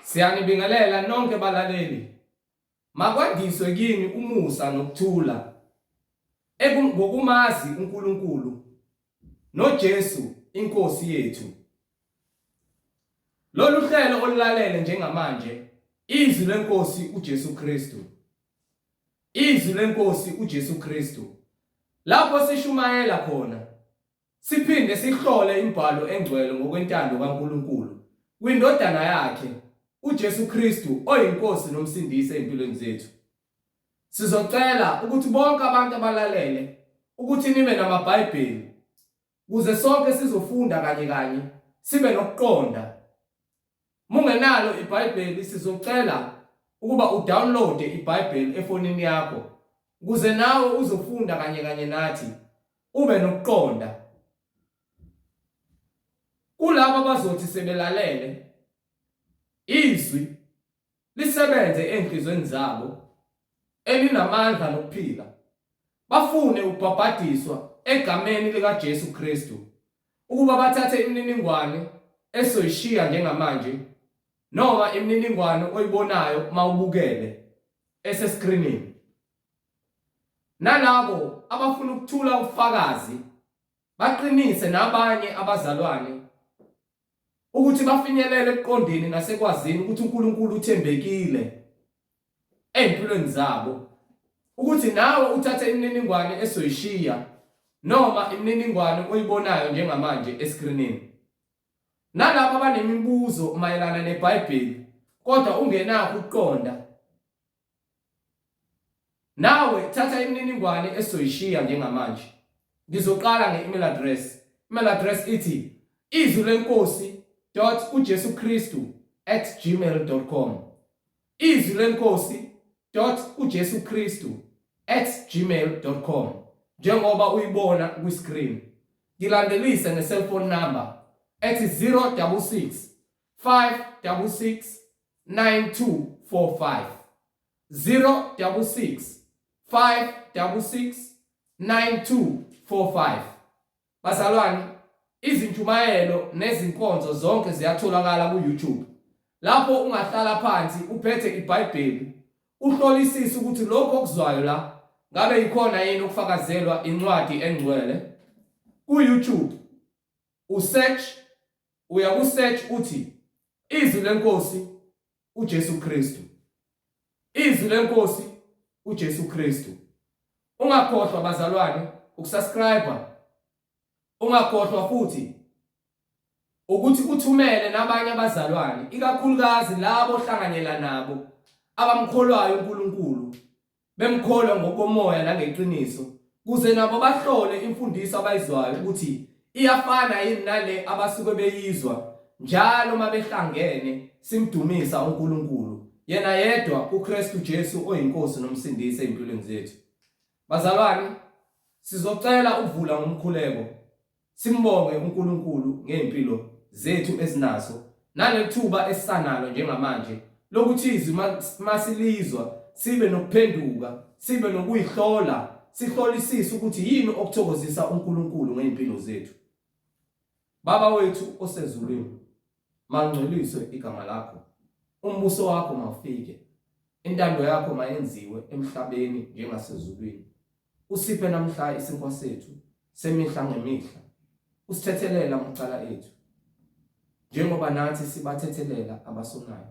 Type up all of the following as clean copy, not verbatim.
Siyanibingelela nonke balaleli. Makwandiswe kini umusa nokuthula ngokumazi uNkulunkulu noJesu inkosi yethu. Lolu hlelo olulalele njengamanje izwi lenkosi uJesu Kristu. Izwi lenkosi uJesu Kristu. Lapho sishumayela khona siphinde sihlole imibhalo engcwele ngokwentando kaNkulunkulu kwindodana yakhe uJesu Kristu oyinkosi nomsindisi empilweni zethu. Sizocela ukuthi bonke abantu abalalele ukuthi nibe namaBhayibheli ukuze sonke sizofunda kanye sibe nokuqonda. Mungenalo iBhayibheli sizocela ukuba udownload iBhayibheli efonini yakho ukuze nawe uzofunda kanye nathi ube nokuqonda. Kulabo abazothi sebelalele izwi lisebenze enhlizweni zabo elinamandla nokuphila, bafune ukubhabhadiswa egameni likaJesu Kristu ukuba bathathe imininingwane esoyishiya njengamanje noma imininingwane oyibonayo mawubukele esescreenini. Nalabo abafuna ukuthula ubufakazi baqinise nabanye abazalwane ukuthi bafinyelele eqondeni nasekwazini ukuthi uNkulunkulu uthembekile empilweni zabo, ukuthi nawe uthathe imininingwane esoyishiya noma imininingwane oyibonayo njengamanje escreenini. Nalabo abanemibuzo mayelana neBhayibheli kodwa ungenakho ukuqonda, nawe thatha imininingwane esoyishiya njengamanje. Ngizoqala nge-email address. Email address ithi izwilenkosi.ujesukristu@gmail.com. izwilenkosi.ujesukristu@gmail.com njengoba uyibona kwi-screen. Ngilandelise ne-cellphone number ethi 066 566 9245. 066 566 9245. Bazalwane, izintshumayelo nezinkonzo zonke ziyatholakala ku-YouTube. Lapho ungahlala phansi uphethe iBhayibheli, uhlolisise ukuthi lokho okuzwayo la ngabe ikhona yini ukufakazelwa incwadi engcwele. Ku-YouTube uya ku-search uthi izwi lenkosi uJesu Kristu. Izwi lenkosi uJesu Kristu. Ungakhohlwa bazalwane ukusubscribe. Ungakhohlwa futhi ukuthi uthumele nabanye abazalwane, ikakhulukazi labo ohlanganyela nabo abamkholwayo uNkulunkulu, bemkholwa ngokomoya nangeqiniso, kuze nabo bahlole imfundiso abayizwayo ukuthi iyafana yini nale abasuke beyizwa njalo mabehlangene simdumisa uNkulunkulu yena yedwa uKristu Jesu oyinkosi nomsindisi empilweni zethu. Bazalwane, sizocela ukuvula ngomkhuleko simbonge uNkulunkulu ngempilo zethu ezinazo nalethuba esisanalo njengamanje lokuthi izwi masilizwa sibe nokuphenduka, sibe nokuyihlola, sihlolisise ukuthi yini okuthokozisa uNkulunkulu ngempilo zethu. Baba wethu osezulwini, mangcweliswe igama lakho, umbuso wakho mawufike, intando yakho mayenziwe emhlabeni njengasezulwini. Usiphe namhla isinkwa sethu semihla ngemihla, usithethelela amacala ethu njengoba nathi sibathethelela abasonayo.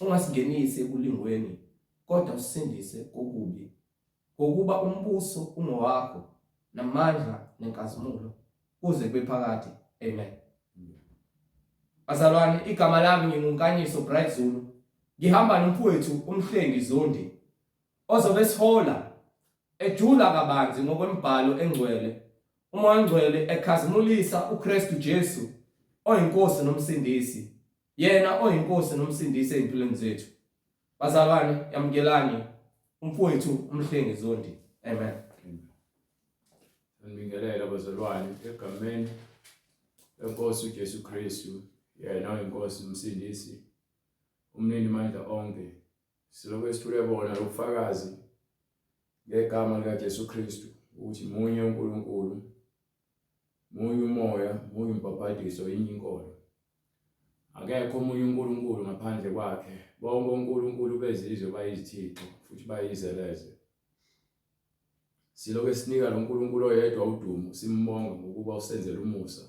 Ungasingenisi ekulingweni kodwa usindise kokubi, ngokuba umbuso ungowakho namandla nenkazimulo kuze kube phakade. Amen. Bazalwane, igama lami ngingunkanyiso Bright Zulu. Ngihamba nomfowethu umhlengi Zondi ozobe sihola ejula kabanzi ngokwembhalo engcwele, umoya engcwele ekhazimulisa uKristu Jesu oyinkosi nomsindisi, yena oyinkosi nomsindisi empilweni zethu. Bazalwane, yamkelani umfowethu umhlengi Zondi. Amen. Ngibingelela bazalwane egameni lenkosi uJesu Kristu, yena oyinkosi nomsindisi, umnini mandla onke. Silokhu sithule bona ubufakazi ngegama likaJesu Kristu ukuthi munye uNkulunkulu, munye umoya, munye umbhabhadiso, yinye inkolo. akekho omunye uNkulunkulu ngaphandle kwakhe. Bonke uNkulunkulu bezizwe bayizithixo futhi bayizeleze. Siloke sinika lo uNkulunkulu oyedwa udumo, simbonga ngokuba usenzele umusa.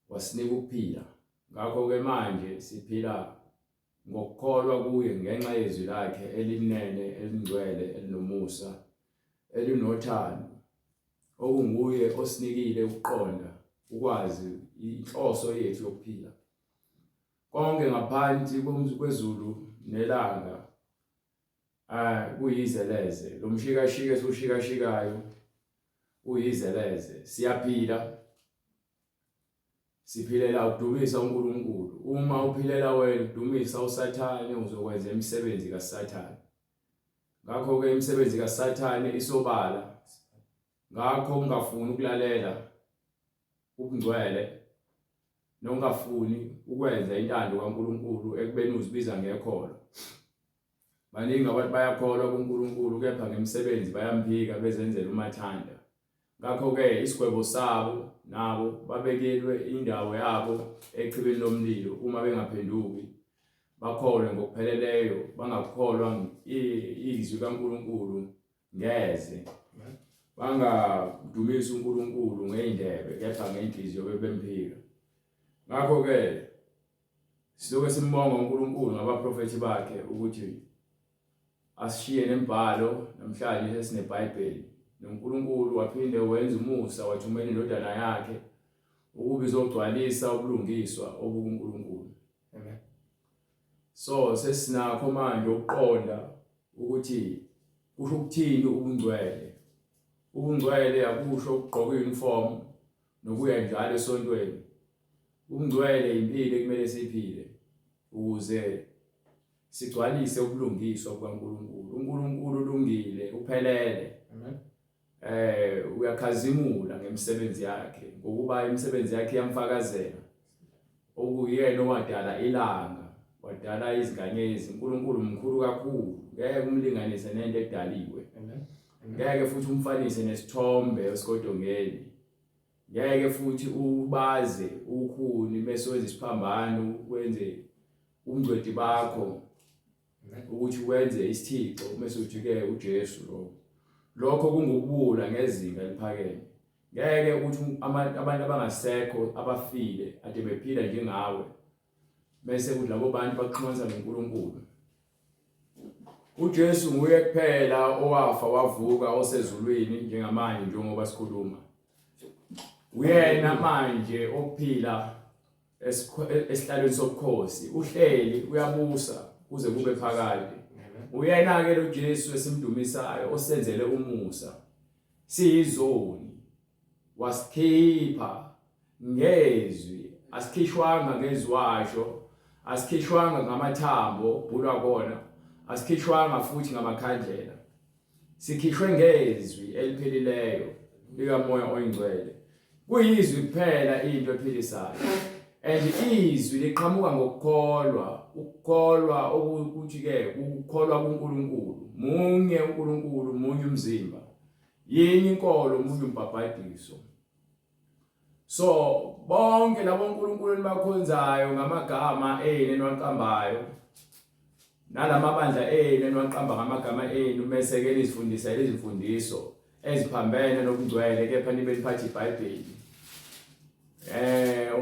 Wasinika ukuphila. Ngakho ke manje siphila ngokukholwa kuye ngenxa yezwi lakhe elinene, elingcwele, elinomusa, elinothando. Okunguye osinikile ukuqonda, ukwazi inhloso yethu yokuphila. Konke ngaphansi kwezulu nelanga kuyizeleze. Lo mshikashika esiwushikashikayo uyizeleze. Siyaphila. Siphilela ukudumisa uNkulunkulu. Uma uphilela wena ukudumisa uSathane uzokwenza imisebenzi kaSathane. Ngakho ke imisebenzi kaSathane isobala. Ngakho ungafuni ukulalela ubungcwele nongafuni ukwenza intando kaNkulunkulu ekubeni uzibiza ngekholo. Baningi abantu bayakholwa kuNkulunkulu kepha ngemisebenzi bayamphika bezenzela umathanda. Ngakho ke isigwebo sabo nabo babekelwe indawo yabo echibeni lomlilo uma bengaphenduki bakholwe ngokupheleleyo bangakholwa izwi kaNkulunkulu ngeze. Bangadumisa uNkulunkulu ngeindebe kepha ngenhliziyo bebemphika. Ngakho ke siloke simbonga uNkulunkulu ngabaprofethi bakhe ukuthi asishiye nembhalo namhlanje sesineBhayibheli. noNkulunkulu waphinde wenza umusa wathumela indodana yakhe ukuba izogcwalisa ubulungiswa obukuNkulunkulu. Amen. So sesinakho manje ukuqonda ukuthi kusho ukuthini ubungcwele. Ubungcwele akusho ukugqoka uniform nokuya njalo esontweni. Ubungcwele impilo ekumele siphile ukuze sigcwalise ubulungiswa bukaNkulunkulu. uNkulunkulu ulungile, uphelele. Amen. Uyakhazimula ngemisebenzi yakhe ngokuba imisebenzi yakhe iyamfakazela. Okuyena owadala ilanga, wadala izinkanyezi. uNkulunkulu mkhulu kakhulu, ngeke umlinganise nento edaliwe. Amen. Ngeke futhi umfanise nesithombe esikodongeni. Ngeke futhi ubaze ukhuni bese wenza isiphambano ukwenze umngcweti bakho ukuthi wenze isithixo bese uthi ke uJesu lo. Lokho kungubula ngezinga eliphakeme. Ngeke uthi abantu abangasekho abafile ade bephila njengawe bese kuthi labo bantu baxhumanisa noNkulunkulu. uJesu nguye kuphela owafa wavuka osezulwini njengamanje njengoba sikhuluma. Uyena manje ophila esihlalweni sobukhosi, uhleli uyabusa kuze kube phakade. Uyena ke lo Jesu esimdumisayo osenzele umusa. Siyizoni wasikhipha ngezwi, asikhishwanga ngezwasho, asikhishwanga ngamathambo bulwa kona, asikhishwanga futhi ngamakhandlela. Sikhishwe ngezwi eliphilileyo likaMoya oyingcwele. Kuyizwi kuphela into ephilisayo. And izwi liqhamuka ngokukholwa, ukukholwa ukuthi ke ukukholwa kuNkulunkulu. Munye uNkulunkulu, munye umzimba. Yini inkolo, munye umbhabhadiso. So bonke labo uNkulunkulu enibakhonzayo ngamagama enu enwaqambayo nalamabandla enu enwaqamba ngamagama enu mesekele izifundisa izimfundiso eziphambene nokungcwele kepha nibe niphatha iBhayibheli.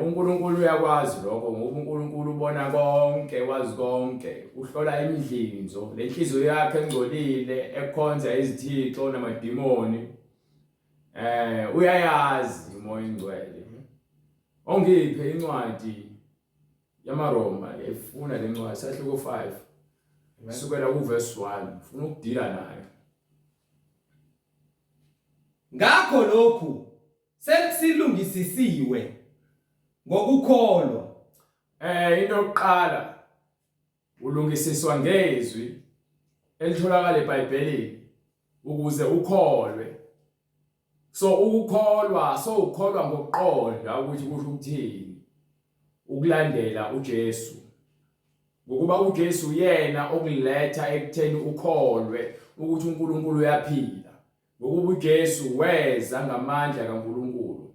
uNkulunkulu uyakwazi lokho ngoba uNkulunkulu ubona konke, wazi konke, uhlola imidlinzo, lenhliziyo yakhe engcolile ekhonza izithixo namadimoni. Uyayazi uMoya oyingcwele. Ongiphe incwadi yamaRoma efuna lencwadi sahluko 5 kusukela kuverse 1 ufuna ukudila nayo. Ngakho lokhu sekusilungisisiwe ngokukholwa. Into yokuqala ulungisiswa ngezwi elitholakala eBhayibhelini ukuze ukholwe. So ukukholwa, ukholwa ngokuqonda ukuthi kusho ukuthini. Ukulandela uJesu. Ngokuba uJesu yena okuletha ekutheni ukholwe ukuthi uNkulunkulu uyaphila. Ngokuba uJesu weza ngamandla kaNkulunkulu.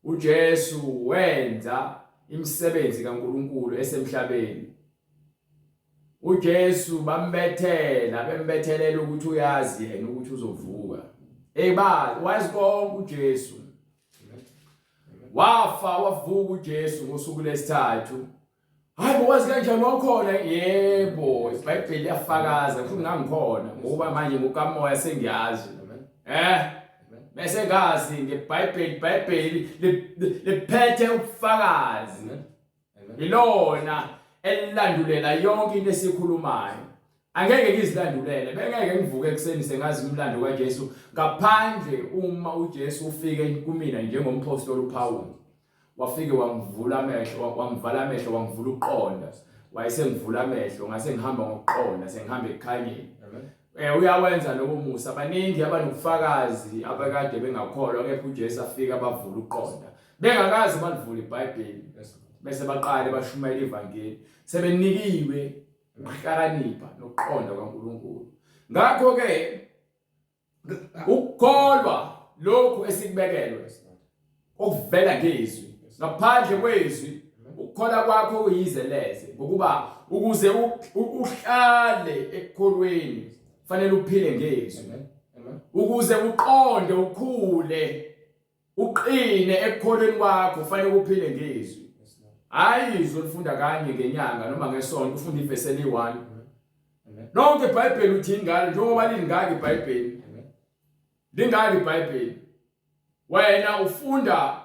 uJesu wenza imisebenzi kaNkulunkulu esemhlabeni. uJesu bembethelela ukuthi uyazi yena ukuthi uzovuka. Wazi konke uJesu. Wavuka uJesu ngosuku lesithathu. Hayi wazi kanjani wakhona? Yebo, iBhayibheli liyafakaza futhi ngangikhona ngoba manje ngokamoya sengiyazi. Bese ngazi ngeBhayibheli liphethe ubufakazi. Ilona elilandulela yonke into esikhulumayo. Angeke ngizilandulele, bengeke ngivuke ekseni sengazi umlando kaJesu ngaphandle uma uJesu ufike kumina njengompostoli uPaul. Wafike wangivala amehlo, wangivula ukuqonda. Wayesengivula amehlo, ngase ngihamba ngokuqonda, sengihamba ekhanyeni. Uyawenza lokho musa. Abaningi abanokufakazi abakade bengakholwa kepha uJesu afika bavula ukuqonda. Bengakazi balivula iBhayibheli. Bese baqale bashumayela ivangeli. Sebenikiwe ukuhlakanipha nokuqonda kaNkulunkulu. Ngakho ke ukukholwa lokhu esikubekelwe okuvela ngezwi. Ngaphandle kwezwi ukukholwa kwakho uyizeleze ngokuba ukuze uhlale ekukholweni fanele uphile ngezwi. Ukuze uqonde ukhule uqine ekukholweni kwakho fanele uphile ngezwi. Hayi izolifunda kanye ngenyanga noma ngesonto ufunda ivesi eli1. Lonke iBhayibheli uthi ngalo njengoba lingaka iBhayibheli. Lingaka iBhayibheli. Wena ufunda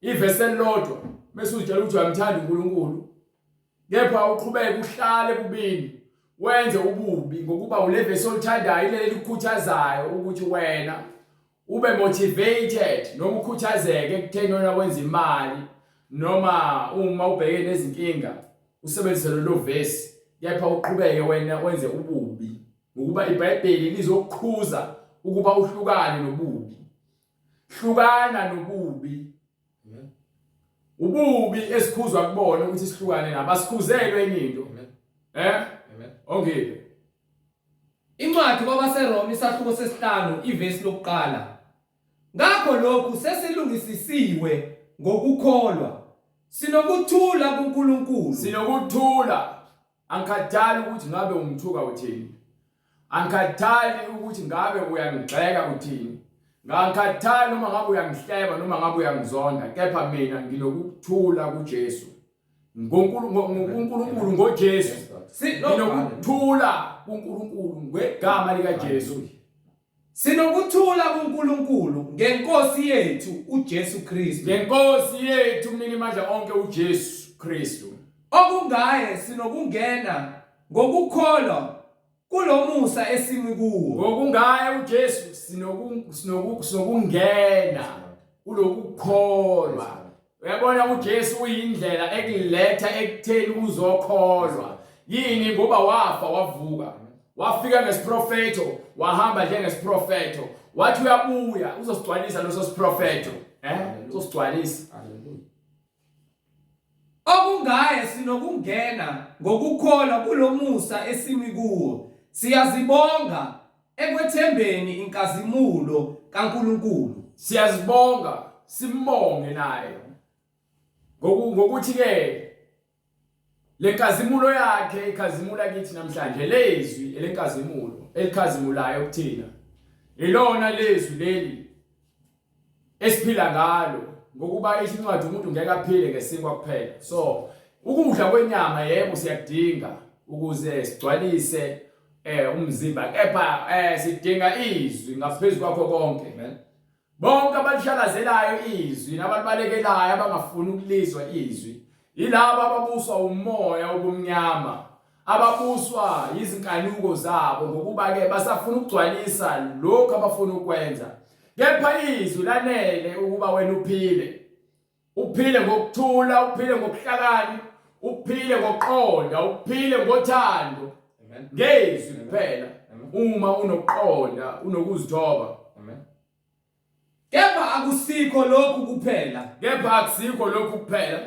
ivesi elilodwa bese utshela ukuthi uyamthanda uNkulunkulu. Kepha uqhubeke uhlale kubini wenze ububi ngokuba ulevesi olithandayo ileli likukhuthazayo ukuthi wena ube motivated noma ukhuthazeke ekutheni wena wenza imali. Noma uma ubheke nezinkinga usebenzise lo vesi kepha uqhubeke wena wenze ububi ngokuba iBhayibheli lizokukhuza ukuba uhlukane nobubi. Hlukana nobubi. Ububi esikhuzwa kubona ukuthi sihlukane nabo asikhuzelwe enye into. Okay. Incwadi kwabaseRoma isahluko sesihlanu ivesi lokuqala. Ngakho lokhu sesilungisisiwe ngokukholwa. Sinokuthula kuNkulunkulu. Sinokuthula. Angikhathali ukuthi ngabe ungithuka uthini. Angikhathali ukuthi ngabe uyangigxeka uthini. Ngangikhathali noma ngabe uyangihleba noma ngabe uyangizonda. Kepha mina nginokuthula kuJesu. ngoNkulunkulu ngoJesu. Sinokuthula kuNkulunkulu ngegama likaJesu. Sinokuthula kuNkulunkulu ngeNkosi yethu uJesu Kristu. Ngenkosi yethu mninimandla onke uJesu Kristu. Okungaye sinokungena ngokukholwa kulomusa esimi kuwo. Ngokungaye uJesu sinokungena kulokukholwa. Uyabona uJesu uyindlela ekuletha ekutheni uzokholwa. Yini ngoba wafa wavuka. Wafika ngesiprofeto, wahamba njengesiprofeto. Wathi uyabuya uzosigcwalisa leso siprofeto. Uzosigcwalisa. Okungaye sinokungena ngokukholwa kulomusa esimi kuwo. Siyazibonga ekwethembeni inkazimulo kaNkulunkulu. Siyazibonga, simbonge naye. Ngokuthi ke lenkazimulo yakhe ikhazimula kithi namhlanje lezwi elenkazimulo elikhazimulayo kuthina. Ilona lezwi leli esiphila ngalo ngokuba isincwadi umuntu ngeke aphile ngesinkwa kuphela. So ukudla kwenyama yebo siyadinga ukuze sigcwalise umzimba kepha sidinga izwi ngaphezulu kwakho konke. Bonke abalihlalazelayo izwi nabalibekelayo abangafuni ukulizwa izwi yilabo ababuswa umoya obumnyama, ababuswa izinkanuko zabo ngokuba ke basafuna ukugcwalisa lokho abafuna ukwenza. Kepha izwi lanele ukuba wena uphile. Uphile ngokuthula, uphile ngokuhlakani, uphile ngokuqonda, uphile ngothando. Ngezwi kuphela. Uma unokuqonda, unokuzithoba. Kepha akusikho lokhu kuphela.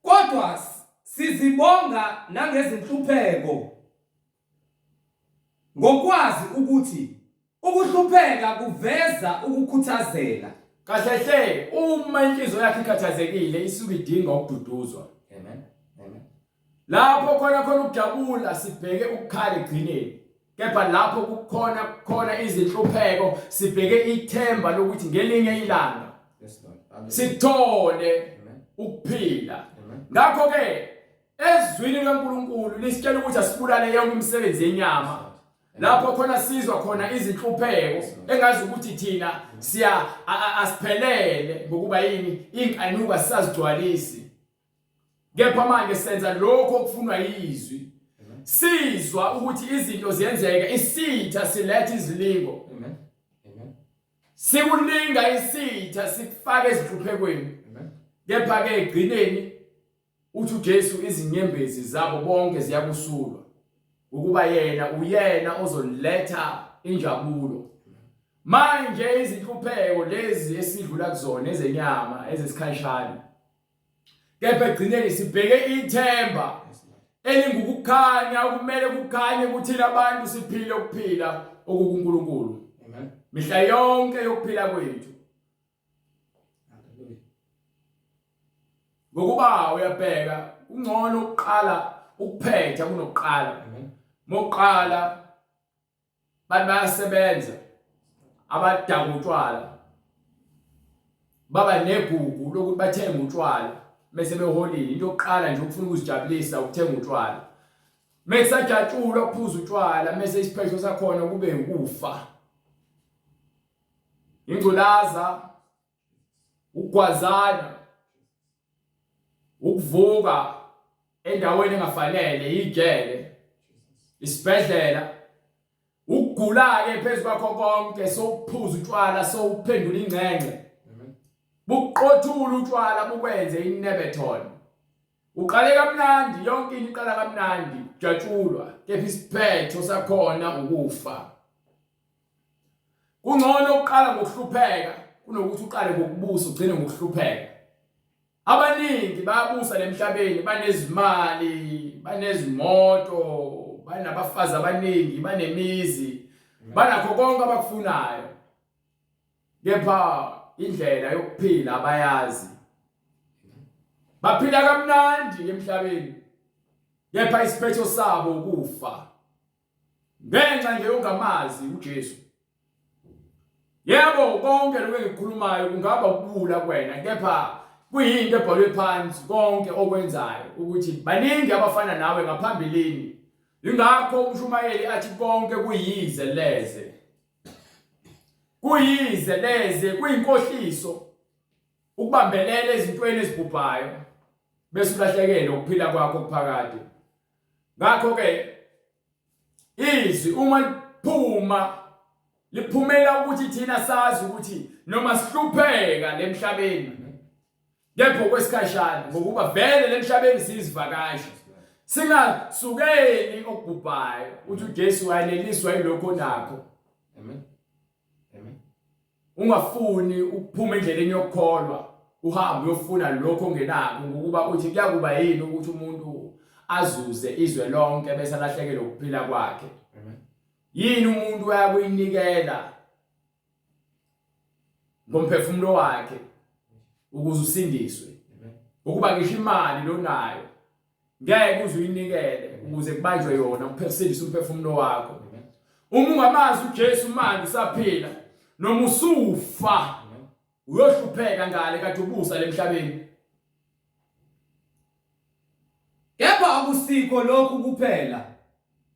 Kodwa sizibonga nangezinhlupheko. Ngokwazi ukuthi ukuhlupheka kuveza ukukhuthazela. kahle uma inhliziyo yakhe ikhathazekile isuke idinga ukududuzwa. Amen. Amen. Lapho khona ukujabula sibheke ukukhala egcineni. Kepha lapho khona izinhlupheko sibheke ithemba lokuthi ngelinye ilanga Yes, Lord. sithole ukuphila. Ngakho ke ezwini kaNkulunkulu lisitshela ukuthi asibulale yonke imisebenzi yenyama. Lapho khona sizwa khona izinhlupheko engazi ukuthi thina asiphelele ngokuba yini inkanuka sisazigcwalisi. Kepha manje senza lokho okufunwa yizwi. Sizwa ukuthi izinto ziyenzeka, isitha siletha izilingo. Amen. Amen. Sikulinga isitha sikufake ezinhluphekweni. Kepha ke egcineni uthi uJesu izinyembezi zabo bonke ziyakusulwa ukuba uyena ozoletha injabulo. Manje izinhlupheko lezi esidlula kuzona ezenyama ezesikhashana. Kepha egcineni sibheke ithemba elingukukhanya okumele kukhanye kuthina abantu siphile ukuphila okuNkulunkulu. Amen. Mihla yonke yokuphila kwethu. Ngokuba uyabheka ungcono ukuqala ukuphetha kunokuqala. Moqala bantu bayasebenza abadaka utshwala baba negugu lokuthi bathenga utshwala bese beholile into yokuqala nje ukufuna ukuzijabulisa ukuthenga utshwala. Mesajatshula ukuphuza utshwala mase isiphetho sakhona kube ukufa. Ingculaza, ukugwazana, ukuvuka endaweni engafanele, igele, isibhedlela, ukugula ke phezulu kwakho konke sokuphuza utshwala sokuphendula ingcengce. Buqothula utshwala bukwenze inebethon. Uqale kamnandi yonke into iqala kamnandi kujatshulwa kepha isiphetho sakhona ukufa. Kungcono uqala ngokuhlupheka kunokuthi uqale ngokubusa ugcine ngokuhlupheka. Abaningi bayabusa emhlabeni banezimali, banezimoto, banabafazi abaningi, banemizi, banakho konke abakufunayo. Kepha indlela yokuphila abayazi. Baphila kamnandi emhlabeni. Kepha isiphetho sabo ukufa. Ngenxa nje ongamazi uJesu. Yebo konke lokho engikhulumayo kungaba ukubula kuwena kepha kuyinto ebhalwe phansi konke okwenzayo ukuthi baningi abafana nawe ngaphambilini. Ingakho umshumayeli athi konke kuyize leze. Kuyize leze kuyinkohliso ukubambelela ezintweni ezibhubhayo bese ulahlekelwe ukuphila kwakho kuphakade. Ngakho ke izwi uma liphumela ukuthi thina sazi ukuthi noma sihlupheka lemhlabeni kepha kwesikhashana ngokuba vele lemhlabeni sizivakasha singasukeli okubhubhayo uthi uJesu wayeneliswa yilokho nakho. Amen. Amen. Ungafuni ukuphuma endleleni yokukholwa uhambe uyofuna lokho ongenako ngokuba uthi kuyakuba yini ukuthi umuntu azuze izwe lonke bese alahlekelwe ukuphila kwakhe. Amen. Yini umuntu uyakuyinikela ngomphefumulo wakhe ukuze usindiswe. Ukuba ngisho imali lonayo ngeke uzuyinikele ukuze kubanjwe yona uphefumulise umphefumulo wakho. Uma ungamazi uJesu manje usaphila noma usufa uyohlupheka ngale kade ubusa lemhlabeni. Kepha akusikho lokhu kuphela.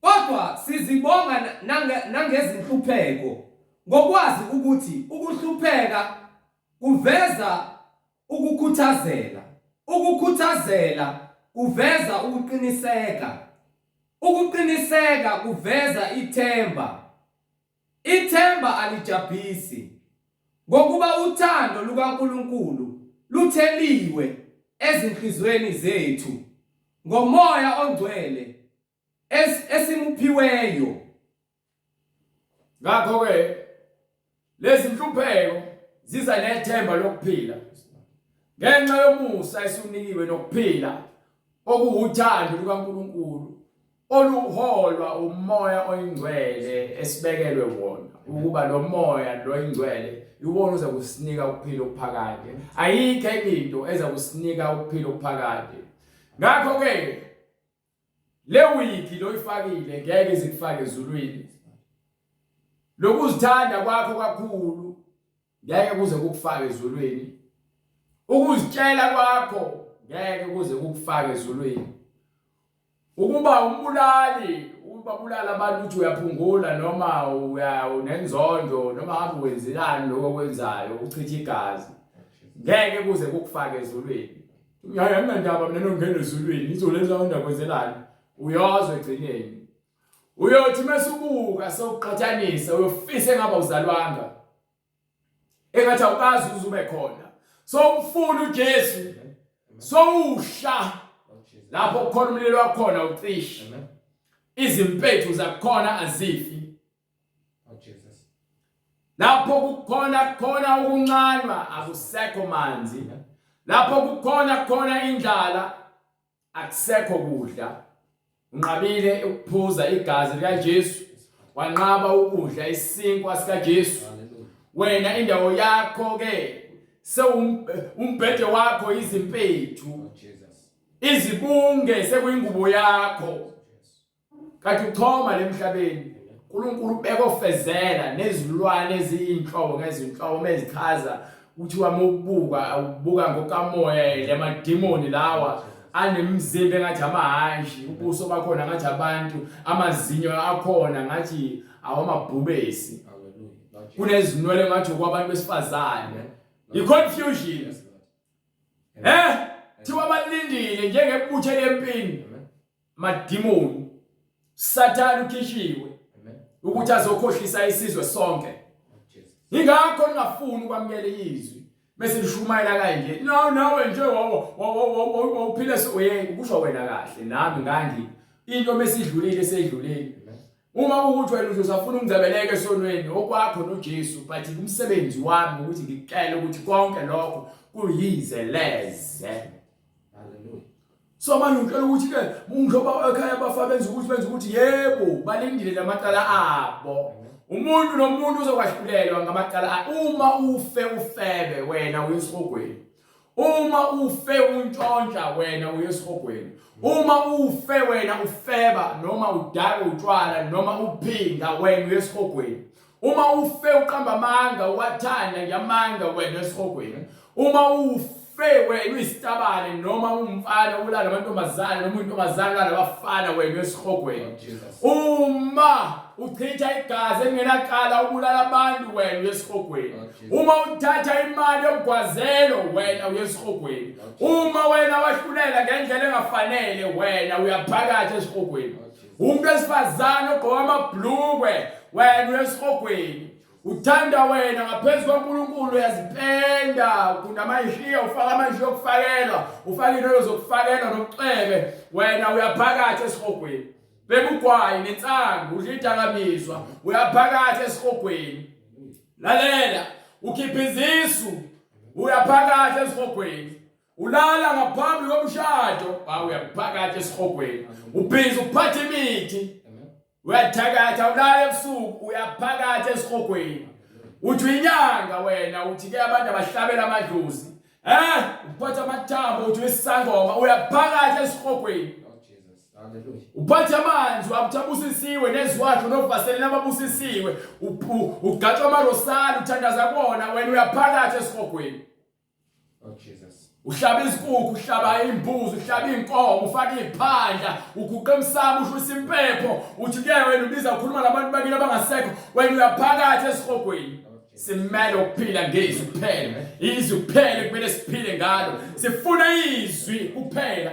Kodwa sizibonga nangezinhlupheko ngokwazi ukuthi ukuhlupheka kuveza ukukhuthazela. Ukukhuthazela kuveza ukuqiniseka. Ukuqiniseka kuveza ithemba. Ithemba alijabhisi. Ngokuba uthando lukaNkulunkulu lutheliwe ezinhlizweni zethu ngomoya ongcwele esimuphiweyo. Ngakho ke lezi nhlupheko ziza nethemba lokuphila. Ngenxa yomusa esunikiwe nokuphila okuwuthando lukaNkulunkulu oluholwa umoya oyingcwele esibekelwe wona ukuba lo moya lo oyingcwele iwona uza kusinika ukuphila okuphakade. Ayikho enye into eza kusinika ukuphila okuphakade. Ngakho ke le wiki lo ifakile ngeke izikufake ezulwini. Lokuzithanda kwakho kakhulu ngeke kuze kukufake ezulwini. Ukuzitshela kwakho ngeke kuze kukufake ezulwini. Ukuba umbulali, ubabulala abantu uthi uyaphungula noma unenzondo noma ngabe wenzelani lokho okwenzayo uchitha igazi. Ngeke kuze kukufake ezulwini. Hayi anginandaba mina nongena ezulwini izolenza indaba kwenzelani. Uyozwe egcineni. Uyothi mesubuka sokuqhathanisa uyofisa engaba uzalwanga. Engathi awukazi uzube khona. So umfuna uJesu. So usha. Lapho khona umlilo wakhona ucishe. Izimpethu zakhona azifi. Lapho kukhona ukuncanwa akusekho manzi. Lapho kukhona indlala akusekho kudla. Unqabile ukuphuza igazi likaJesu. Wanqaba ukudla isinkwa sikaJesu. Wena indawo yakho ke umbhede wakho izimpethu. Izibunge sekuyingubo yakho. Kanti uthoma lemhlabeni uNkulunkulu bekofezela nezilwane eziyinhlobo ngezinhlobo mezichaza uthi wamubuka ubuka ngokamoya lemademoni lawa anemzimba engathi amahanshi ubuso bakhona ngathi abantu amazinyo akhona ngathi awamabhubesi kunezinwele ngathi kwabantu besifazane iconfusion thiwa balindile njengebuthe lempini mademoni Satan ukhishiwe ukuthi azokhohlisa isizwe sonke. Ingakho ngingafuni ukwamukela izwi bese lishumayela kanje. Nawe nje wawuphile ukusho wena kahle nami ngangi into mesidlulile seyidlulile. Uma ukuthi wena uzofuna ungizabeleke esonweni okwakho noJesu but umsebenzi wami ukuthi ngicela ukuthi konke lokho kuyize leze. So manje ngicela ukuthi ke ungihloba ekhaya bafa benza ukuthi yebo balindile lamacala abo. Umuntu nomuntu uzokwahlulelwa ngamacala uma ufe ufebe wena uyesihogweni. Uma ufe untshontsha wena uyesihogweni. Uma ufe wena ufeba noma udaka utshwala noma uphinga wena uyesihogweni. Uma ufe uqamba amanga uwathanda ngamanga wena uyesihogweni. Uma ufe wena uyisitabane noma umfana ulala namantombazana noma intombazana nabafana wena uyesihogweni. Uma uchitha igazi engenaqala ubulala abantu wena uyesihogweni. Uma uthatha imali yomgwazelo wena uyesihogweni. Uma wena wahlulela ngendlela engafanele wena uyaphakathi esihogweni. Umuntu esifazana ogqoka amabhlukwe wena uyesihogweni. Uthanda wena ngaphezulu kaNkulunkulu uyazipenda kunamayishiya ufaka amayishiya okufakelwa ufaka into zokufakela nokucebe wena uyaphakathi esihogweni. Bebugwayi nensangu udlidakamizwa uyaphakathi esihogweni. Lalela ukhipha izisu uyaphakathi esihogweni. Ulala ngaphambi komshado uyaphakathi esihogweni. Ubhizi uphatha imithi uyathakatha ulala ebusuku uyaphakathi esihogweni. Uthi inyanga wena uthi ke abantu abahlabela amadlozi uphatha amathambo uthi isangoma uyaphakathi esihogweni. Uphatha amanzi wabuthabusisiwe nezwakho novaseli nababusisiwe ugatsha amarosali uthandaza kona wena uyaphakathi esihogweni. Uhlaba izinkukhu uhlaba imbuzi uhlaba inkomo ufaka iphandla uguqa emsamo ushusa impepho uthi ke wena ubiza ukukhuluma nabantu bakini abangasekho wena uyaphakathi esihogweni. Simele ukuphila ngezwi kuphela. Izwi kuphela kumele siphile ngalo. Sifuna izwi kuphela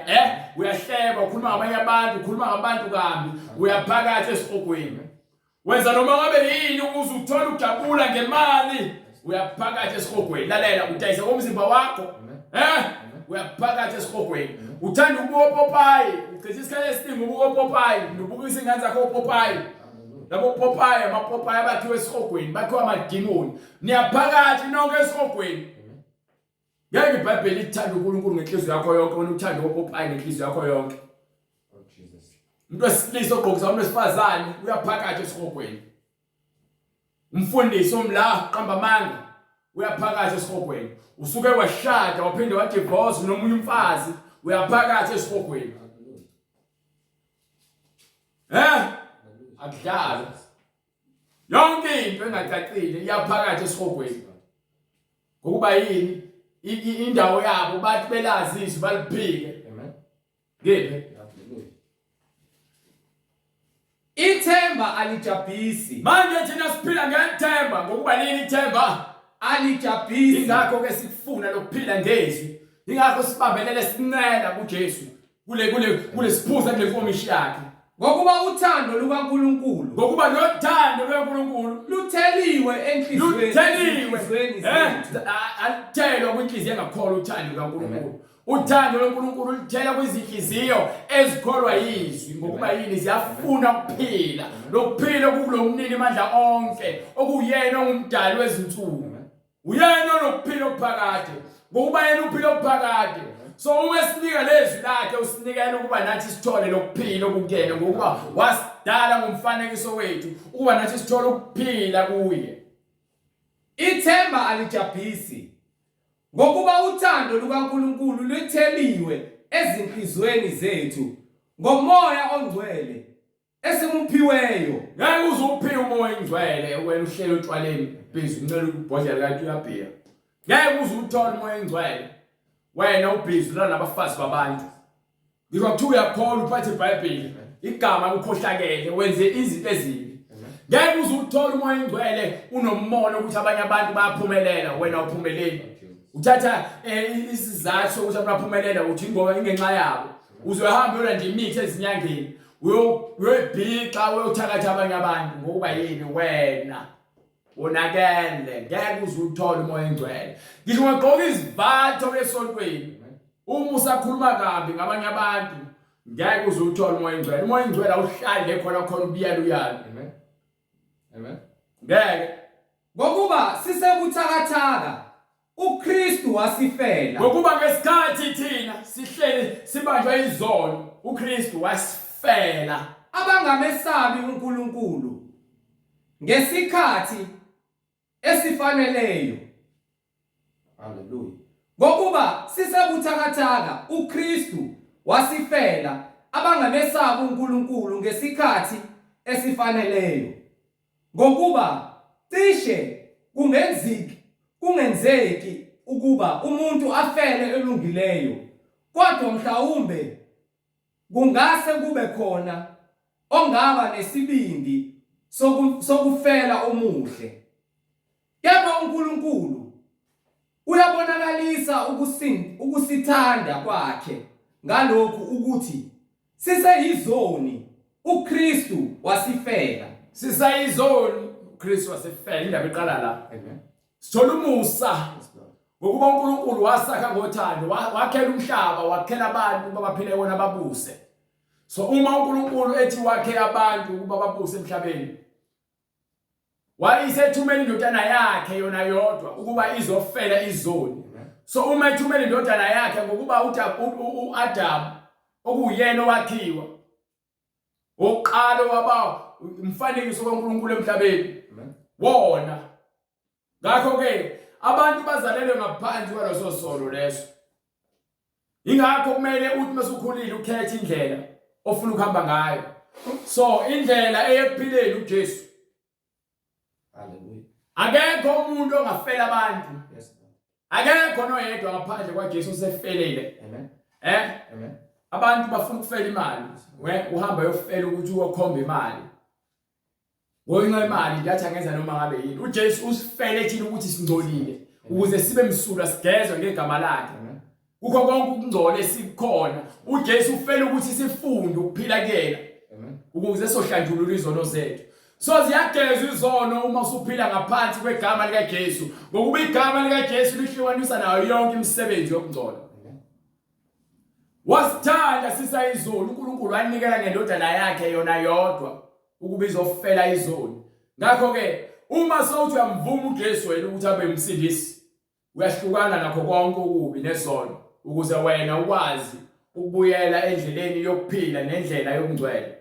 uyahleba ukhuluma ngamanye abantu ukhuluma ngabantu kambi uyaphakathi esihogweni. Wenza noma ngabe yini ukuze uthole ujabula ngemali uyaphakathi esihogweni. Lalela udayisa komzimba wakho uyaphakathi esihogweni. Uthanda ukupopayi uchitha isikhathi esiningi ukupopayi nobukisa ingane zakho opopayi. Labo popayi amapopayi abakhiwe esihogweni bakhiwa amademoni. Niyaphakathi nonke esihogweni. Ngeke iBhayibheli lithanda uNkulunkulu ngenhliziyo yakho yonke wena uthanda opopayi ngenhliziyo yakho yonke. umuntu wesilisa ogqokisa umuntu wesifazane uyaphakathi esihogweni. Umfundiso omla qamba amanga uyaphakathi esihogweni. Usuke washada waphinde wadivorce nomunye umfazi uyaphakathi esihogweni. Akudlala. Yonke into engacacile iyaphakathi esihogweni. Ngokuba yini indawo yabo bathi belazi izwi baliphike. Amen. Ngeke. Ithemba alijabhisi. Manje thina siphila ngethemba ngokuba nini ithemba Alijabhisi. ingakho ke sikufuna lokuphila ngezwi. Ingakho sibambelele sincela kuJesu kule siphuza kule nkomishi yakhe. Ngokuba uthando lukaNkulunkulu. Ngokuba nothando lweNkulunkulu Lutheliwe enhlizweni. lutheliwe. Aluthelwa kwinhliziyo engakholwa uthando lweNkulunkulu. Uthando lweNkulunkulu luthela kwizinhliziyo ezikholwa yizwi ngokuba yini ziyafuna ukuphila. Lokuphila kulomnini amandla onke okuyena ongumdali wezinsuku. Uyena onokuphila okuphakade. Ngokuba yena uphila okuphakade. So uma sinika lezwi lakhe usinikela ukuba nathi sithole lokuphila okukuyena ngokuba wasidala ngomfanekiso wethu ukuba nathi sithole ukuphila kuye. Ithemba alijabhisi. Ngokuba uthando lukaNkulunkulu lutheliwe ezinhlizweni zethu ngomoya ongcwele esimuphiweyo. Ngeke uzuphiwe umoya ongcwele wena uhlelo utshwaleni busy uncela ubhodlela kanti uyabhiya. Ngeke uzuthola umoya ongcwele wena ubhizi la nabafazi babantu. Ngikuthiwa uyakholwa uphathe iBhayibheli igama ukhohlakele wenze izinto ezimbi. Ngeke uzuthola umoya ongcwele unommono ukuthi abanye abantu bayaphumelela wena uphumeleli. Uthatha isizathu sokuthi abaphumelela uthi ngoba ingenxa yabo. Uzohamba uyolanda imithi ezinyangeni. Uyobhixa uyothakatha abanye abantu ngokuba yini wena unakele. Ngeke uzuthola umoya ongcwele. Ngisho ungagqoka izivatho esontweni uma usakhuluma kabi ngabanye abantu ngeke uzuthola umoya ongcwele. Umoya ongcwele awuhlali khona ubiyala uyala. Amen. Amen. Ngeke. Ngokuba sisebuthakathaka uKristu wasifela. Ngokuba ngesikhathi thina sihleli sibanjwe izono uKristu wasifela. Abangamesabi uNkulunkulu ngesikhathi esifaneleyo. Hallelujah. Ngokuba sisebuthakathaka uKristu wasifela abangamesabi uNkulunkulu ngesikhathi esifaneleyo. Ngokuba cishe kungenzeki ukuba umuntu afele elungileyo, kodwa mhlawumbe kungase kube khona ongaba nesibindi sokufela omuhle. Kepha uNkulunkulu uyabonakalisa ukusithanda kwakhe ngalokhu ukuthi siseyizoni uKristu wasifela. Sisayizoni uKristu wasifela indaba iqala la. Amen. Sithola umusa ngokuba uNkulunkulu wasakha ngothando wakhela umhlaba wakhela abantu babaphile wona babuse. So uma uNkulunkulu ethi wakhe abantu ukuba babuse emhlabeni wayisethumela indodana yakhe yona yodwa ukuba izofela izoni. So uma ethumela indodana yakhe ngokuba uAdam okuyena owakhiwa oqala waba umfanekiso kaNkulunkulu emhlabeni wona. Ngakho ke abantu bazalelwe ngaphansi kwaleso sono leso. Ingakho kumele uthi masukhulile ukhethe indlela ofuna ukuhamba ngayo. So indlela eyephileni uJesu. Hallelujah. Akekho umuntu ongafela abantu. Yes. Akekho noyedwa ngaphandle kwaJesu osefelele. Amen. Amen. Abantu bafuna ukufela imali. Uhamba uyofela ukuthi uyokhomba imali. Ngoyinqa imali ngathi angenza noma ngabe yini. uJesu usifele thina ukuthi singcolile ukuze sibe msulwa sigezwe ngegama lakhe. Kukho konke ukungcola esikhona. uJesu ufele ukuthi sifunde ukuphila kuyena. Amen. Ukuze sohlanjulula izono zethu. So ziyagezwa izono uma usuphila ngaphansi kwegama likaJesu. Ngokuba igama likaJesu lihlukanisa nayo yonke imisebenzi yokungcola. Wasithanda sisayizoni uNkulunkulu wanikela ngendodana yakhe yona yodwa ukuba izofela izoni. Ngakho ke uma sowuthi uyamvuma uJesu wena ukuthi abe umsindisi uyahlukana nakho konke okubi nesono ukuze wena ukwazi ukubuyela endleleni yokuphila nendlela yokungcwele.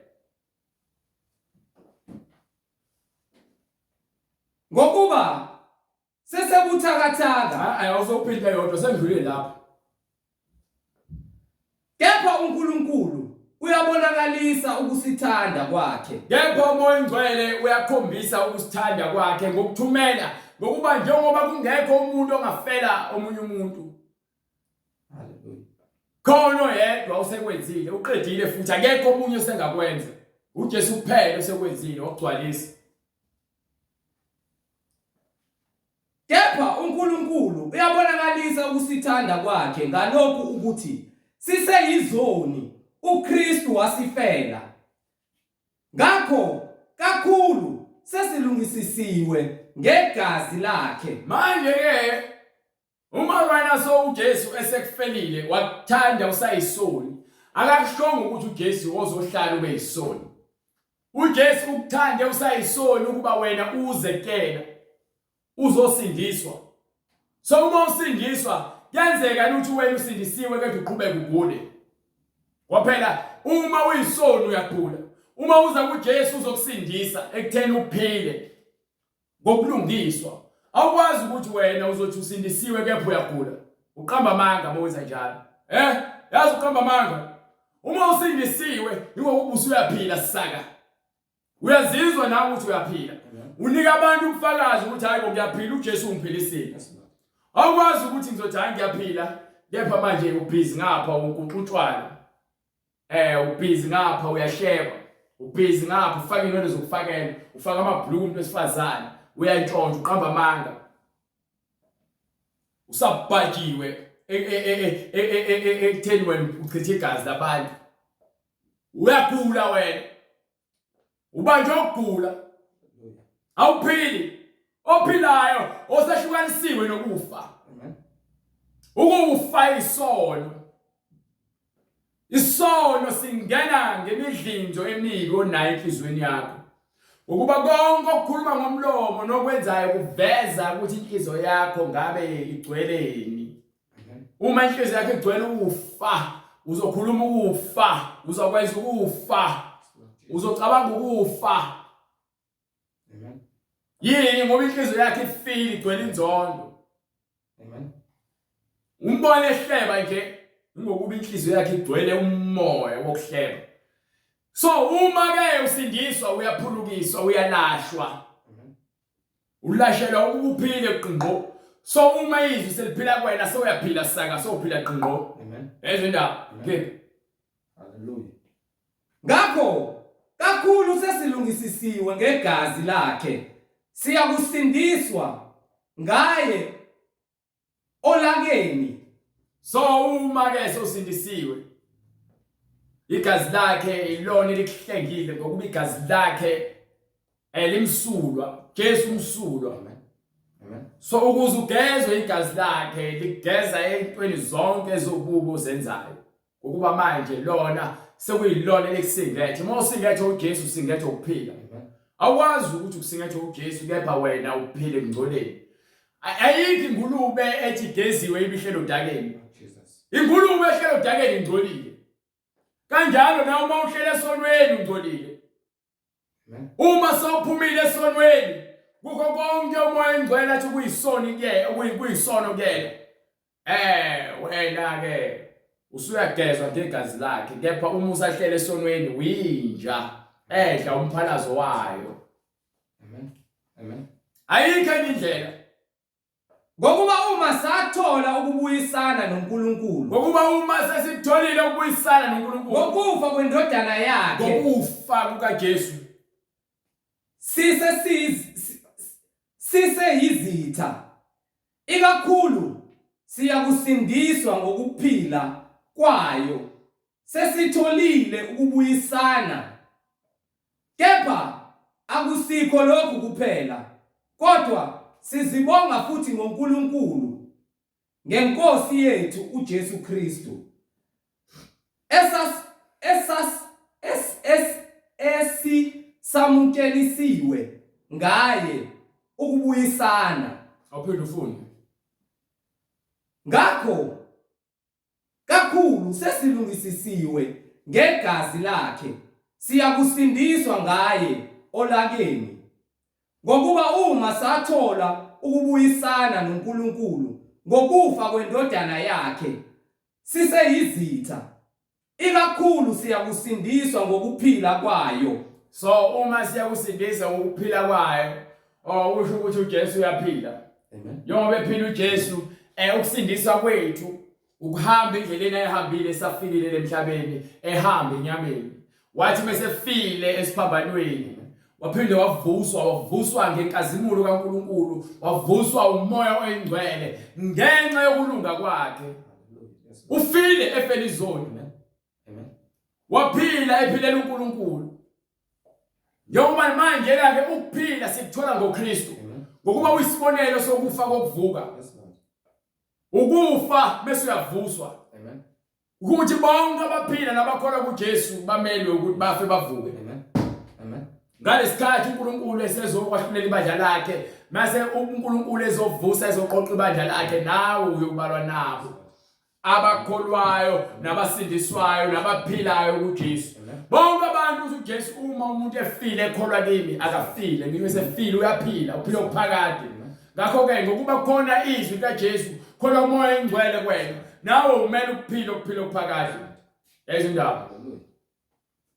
ngokuba sesebuthakathaka awuzophinda yodwa sengidlule lapho. kepha uNkulunkulu uyabonakalisa ukusithanda kwakhe. Kepha uMoya Engcwele uyakhombisa ukusithanda kwakhe ngokuthumela ngokuba njengoba kungekho umuntu ongafela omunye umuntu. Haleluya. Khona oyedwa usekwenzile uqedile futhi akekho omunye osengakwenza. uJesu kuphela osekwenzile okugcwalisa. Kepha uNkulunkulu uyabonakalisa ukusithanda kwakhe ngalokhu ukuthi siseyizoni uKristu wasifela. Ngakho kakhulu sesilungisisiwe ngegazi lakhe. Manje ke uma wena uJesu esekufelile wakuthanda usayisoni akakushongo ukuthi uJesu ozohlala ube yisoni. uJesu ukuthande usayisoni ukuba wena uze kuyena uzosindiswa. So uma usindiswa kuyenzeka ukuthi wena usindisiwe kodwa uqhubeke ugule. Kwaphela uma uyisoni uyagula. Uma uza kuJesu uzokusindisa ekutheni uphile ngobulungiswa. Awukwazi ukuthi wena uzothi usindisiwe kepha uyagula. Uqamba amanga bowenza njalo. Yazi uqamba amanga. Uma usindisiwe ingokuba usuyaphila sisaka. Uyazizwa nawe ukuthi uyaphila. Unika abantu ubufakazi ukuthi hayi ngokuyaphila uJesu ungiphilisile. Awukwazi ukuthi ngizothi hayi ngiyaphila kepha manje ubhizi ngapha ukuxutshwana. Ubhizi ngapha uyahleba. Ubhizi ngapha ufaka inwele zokufakela, ufaka amabhluku umuntu wesifazane, uyantshontsha uqamba amanga. Usabhajiwe ekutheni wena uchitha igazi labantu. Uyagula wena. Ubanje ukugula. Awuphili. Ophilayo osahlukanisiwe nokufa. Ukufa isono. Isono singena ngemidlinzo emibi onayo enhlizweni yakho. Ukuba konke okukhuluma ngomlomo nokwenzayo kuveza ukuthi inhliziyo yakho ngabe igcweleni. Uma inhliziyo yakho igcwele ukufa, uzokhuluma ukufa, uzokwenza ukufa, uzocabanga ukufa. Amen. Yini ngoba inhliziyo yakho ifile igcwele inzondo. Amen. Umbone ehleba nje ngokuba inhliziyo yakhe igcwele umoya wokuhleba. So uma ke usindiswa uyaphulukiswa uyalashwa. Ulashelwa ukuphile qingqo. So uma izwi seliphila kuwena soyaphila saka sophila qingqo. Amen. Ezindaba. Ngeke. Haleluya. Ngakho kakhulu sesilungisisiwe ngegazi lakhe. Siyakusindiswa ngaye olakeni. So uma ke sosindisiwe igazi lakhe ilona elihlengile ngokuba igazi lakhe elimsulwa Jesu umsulwa. Amen. So ukuze ugezwe igazi lakhe ligeza ezintweni zonke ezobubo zenzayo ngokuba manje lona sekuyilona lekusingethe. Uma usingethe uJesu usingethe ukuphila. Awukwazi ukuthi usingethe uJesu kepha wena uphile engcoleni. Ayikho ingulube ethi geziwe ibihlelo dakeni. Ingulube ehlelo dakeni ingcolile. Kanjalo na uma uhlele esonweni ungcolile. Uma sawuphumile esonweni kukho konke uMoya Engcwele athi kuyisoni ke okuyisono ke. Wena ke usuyagezwa ngegazi lakhe kepha uma usahlele esonweni winja edla umphalazo wayo. Amen. Amen. Ayikho indlela. Ngokuba uma sathola ukubuyisana noNkulunkulu. Ngokuba uma sesitholile ukubuyisana noNkulunkulu. Ngokufa kwendodana yakhe. Ngokufa kukaJesu. Siseyizitha. Ikakhulu siyakusindiswa ngokuphila kwayo. Sesitholile ukubuyisana. Kepha akusikho lokhu kuphela. Kodwa sizibonga futhi ngoNkulunkulu ngeNkosi yethu uJesu Kristu samukelisiwe ngaye ukubuyisana. Awuphinde ufunde. Ngakho kakhulu sesilungisisiwe ngegazi lakhe siyakusindiswa ngaye olakeni. ngokuba uma sathola ukubuyisana noNkulunkulu ngokufa kwendodana yakhe siseyizitha, ikakhulu siyakusindiswa ngokuphila kwayo. So uma siyakusindisa ngokuphila kwayo, usho ukuthi uJesu uyaphila. Amen. Njengoba ephila uJesu, ukusindiswa kwethu ukuhamba endleleni ayihambile safikile emhlabeni, ehamba enyameni. Wathi mesefile esiphambanweni, waphinde wavuswa ngenkazimulo kaNkulunkulu, wavuswa umoya oyingcwele ngenxa yokulunga kwakhe. Ufile efelizoni. Amen. Waphila ephilela uNkulunkulu. Njengoba manje ke ukuphila sikuthola ngoKristu. Ngokuba uyisibonelo sokufa kokuvuka. Ukufa bese uyavuswa. Amen. Ukuthi bonke abaphila nabakholwa kuJesu bamelwe ukuthi bafe bavuke. Amen. Amen. Ngalesikhathi uNkulunkulu esezokwahlulela ibandla lakhe, mase uNkulunkulu ezovusa ezoqoqa ibandla lakhe, nawe uyokubalwa nabo. Abakholwayo nabasindiswayo nabaphilayo kuJesu. Bonke abantu uJesu uma umuntu efile ekholwa kimi akafile, ngime sefile uyaphila, uphila okuphakade. Ngakho ke ngokuba khona izwi kaJesu, khona umoya engcwele kwena, nawe umele ukuphila okuphakade. Yazindaba.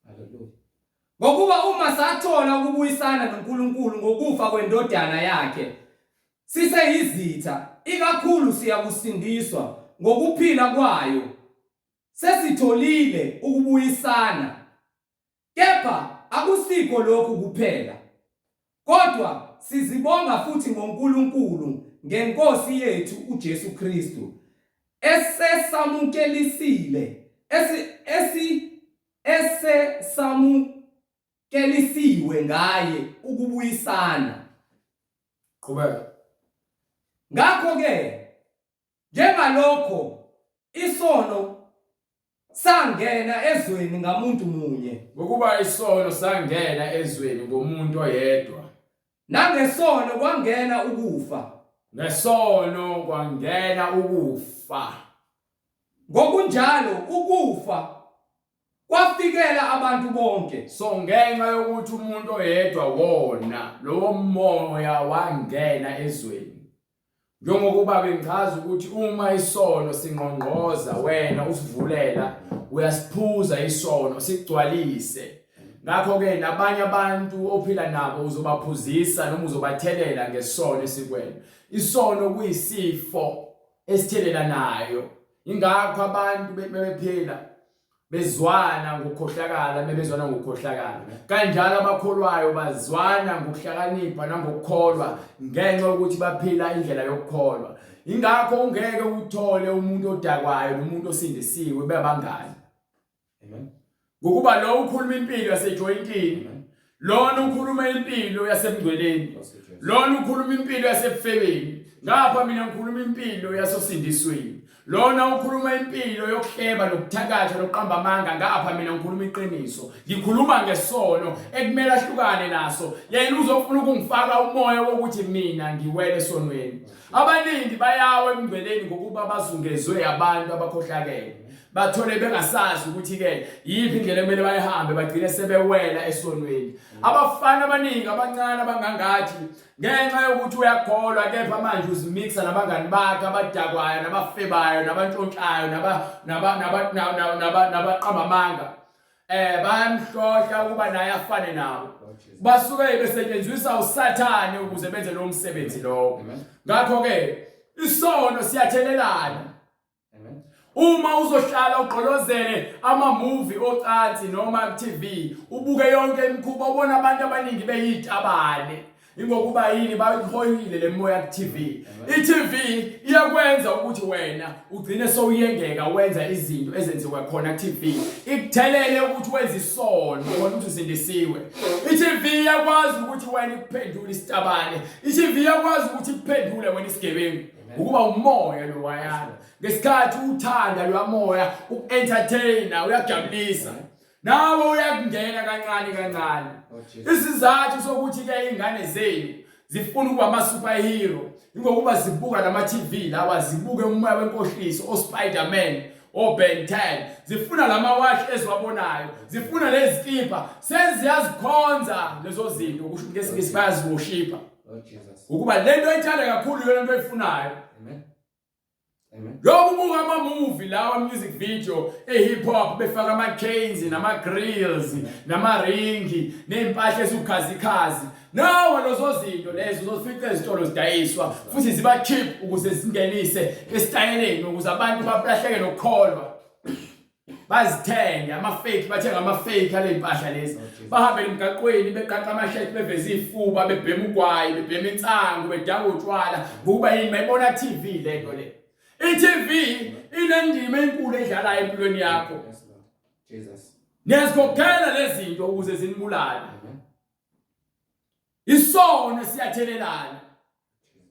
Hallelujah. Ngokuba uma sathola ukubuyisana noNkulunkulu ngokufa kwendodana yakhe siseyizitha, ikakhulu siyakusindiswa ngokuphila kwayo. Sesitholile ukubuyisana. Kepha akusikho lokhu kuphela, kodwa sizibonga futhi ngoNkulunkulu ngeNkosi yethu uJesu Kristu, esesamukelisiwe ngaye ukubuyisana. Qhubeka. Ngakho ke njengalokho isono sangena ezweni ngamuntu munye, Ngokuba isono sangena ezweni ngomuntu oyedwa, nangesono kwangena ukufa. ngesono kwangena ukufa. Ngokunjalo ukufa kwafikela abantu bonke. So ngenxa yokuthi umuntu oyedwa wona lowo moya wangena ezweni. Njengokuba bengichaza ukuthi uma isono sinqonqoza wena usivulela, uyasiphuza isono sigcwalise. Ngakho ke nabanye abantu ophila nabo uzobaphuzisa noma uzobathelela ngesono esikwena. Isono kuyisifo esithelela nayo. Ingakho abantu bephila bezwana ngokukhohlakala, bezwana ngokukhohlakala. Kanjalo abakholwayo bazwana ngokuhlakanipha nangokukholwa ngenxa yokuthi baphila indlela yokukholwa. Ingakho ungeke uthole umuntu odakwayo nomuntu osindisiwe bebangani. Amen. Ngokuba lo ukhuluma impilo yasejointini, lona ukhuluma impilo yasemngcweleni, lona ukhuluma impilo yasebufebeni, ngapha mina ngikhuluma impilo yasosindisweni. Lona ukhuluma impilo yokuhleba nokuthakatha nokuqamba amanga, ngapha mina ngikhuluma iqiniso. Ngikhuluma ngesono ekumele ahlukane naso. Yena uzofuna ukungifaka umoya wokuthi mina ngiwele esonweni. Abaningi bayawa emngcweleni ngokuba bazungezwe abantu abakhohlakele. Bathole bengasazi ukuthi ke yiphi indlela ekumele bayihambe, bagcine sebewela esonweni. Abafana abaningi abancane abangangathi ngenxa yokuthi uyakholwa, kepha manje uzimixa nabangani bakhe abadakwayo nabafebayo nabantshontshayo nabaqamba amanga. Bayamhlohla ukuba naye afane nabo. Basuke besetshenziswa uSathane ukuze benze lo msebenzi lowo. Ngakho ke isono siyathelelana. Uma uzohlala uqolozele ama-movie ocansi noma TV, ubuke yonke imikhuba, ubona abantu abaningi beyitabane. Ingokuba yini bayihoyile le moya ku-TV. I-TV iyakwenza ukuthi wena ugcine sowuyengeka wenza izinto ezenziwa khona ku-TV. Ikuthelele ukuthi wenze isono khona ukuthi usindisiwe. I-TV iyakwazi ukuthi wena ikuphendule isitabane. I-TV iyakwazi ukuthi ikuphendule wena isigebengu. Ukuba umoya lo wayana. Ngesikhathi uthanda lo moya uku-entertainer, uyajabulisa. Nawe uyakungena kancane kancane. Isizathu sokuthi ke ingane zenu zifuna ukuba ama-superhero ingokuba zibuka nama-TV lawa, zibuke umoya wenkohliso, o-Spider-Man, Ben 10 zifuna lamawashi eziwabonayo zifuna lezikipa seziyazikhonza lezo zinto kusho ngesingisi bayaziworshipa Lord Jesus. ukuba lento ayithanda kakhulu yona into eyifunayo. Amen. Amen. Lokhu buka ama-movie lawa music video hip hop befaka ama-canes nama-grills nama-ringi ney'mpahla eziwukhazikhazi nawo lezo zinto lezo uzofica ezitolo zidayiswa futhi ziba cheap ukuze zingenise esitayeleni ukuze abantu balahleke nokukholwa bazithenge ama-fake bathenga ama-fake ale y'mpahla lezi bahambele emgaqweni beqaqa amasheti beveze iy'fuba bebhema ugwayi bebhema insangu bedanga utshwala ngokuba yini bayibona TV lento le. I-TV inendima enkulu edlalayo empilweni yakho. Yes, Lord. Jesus. Niyazikhokhela lezi zinto ukuze zinibulale. Isono siyathelelana.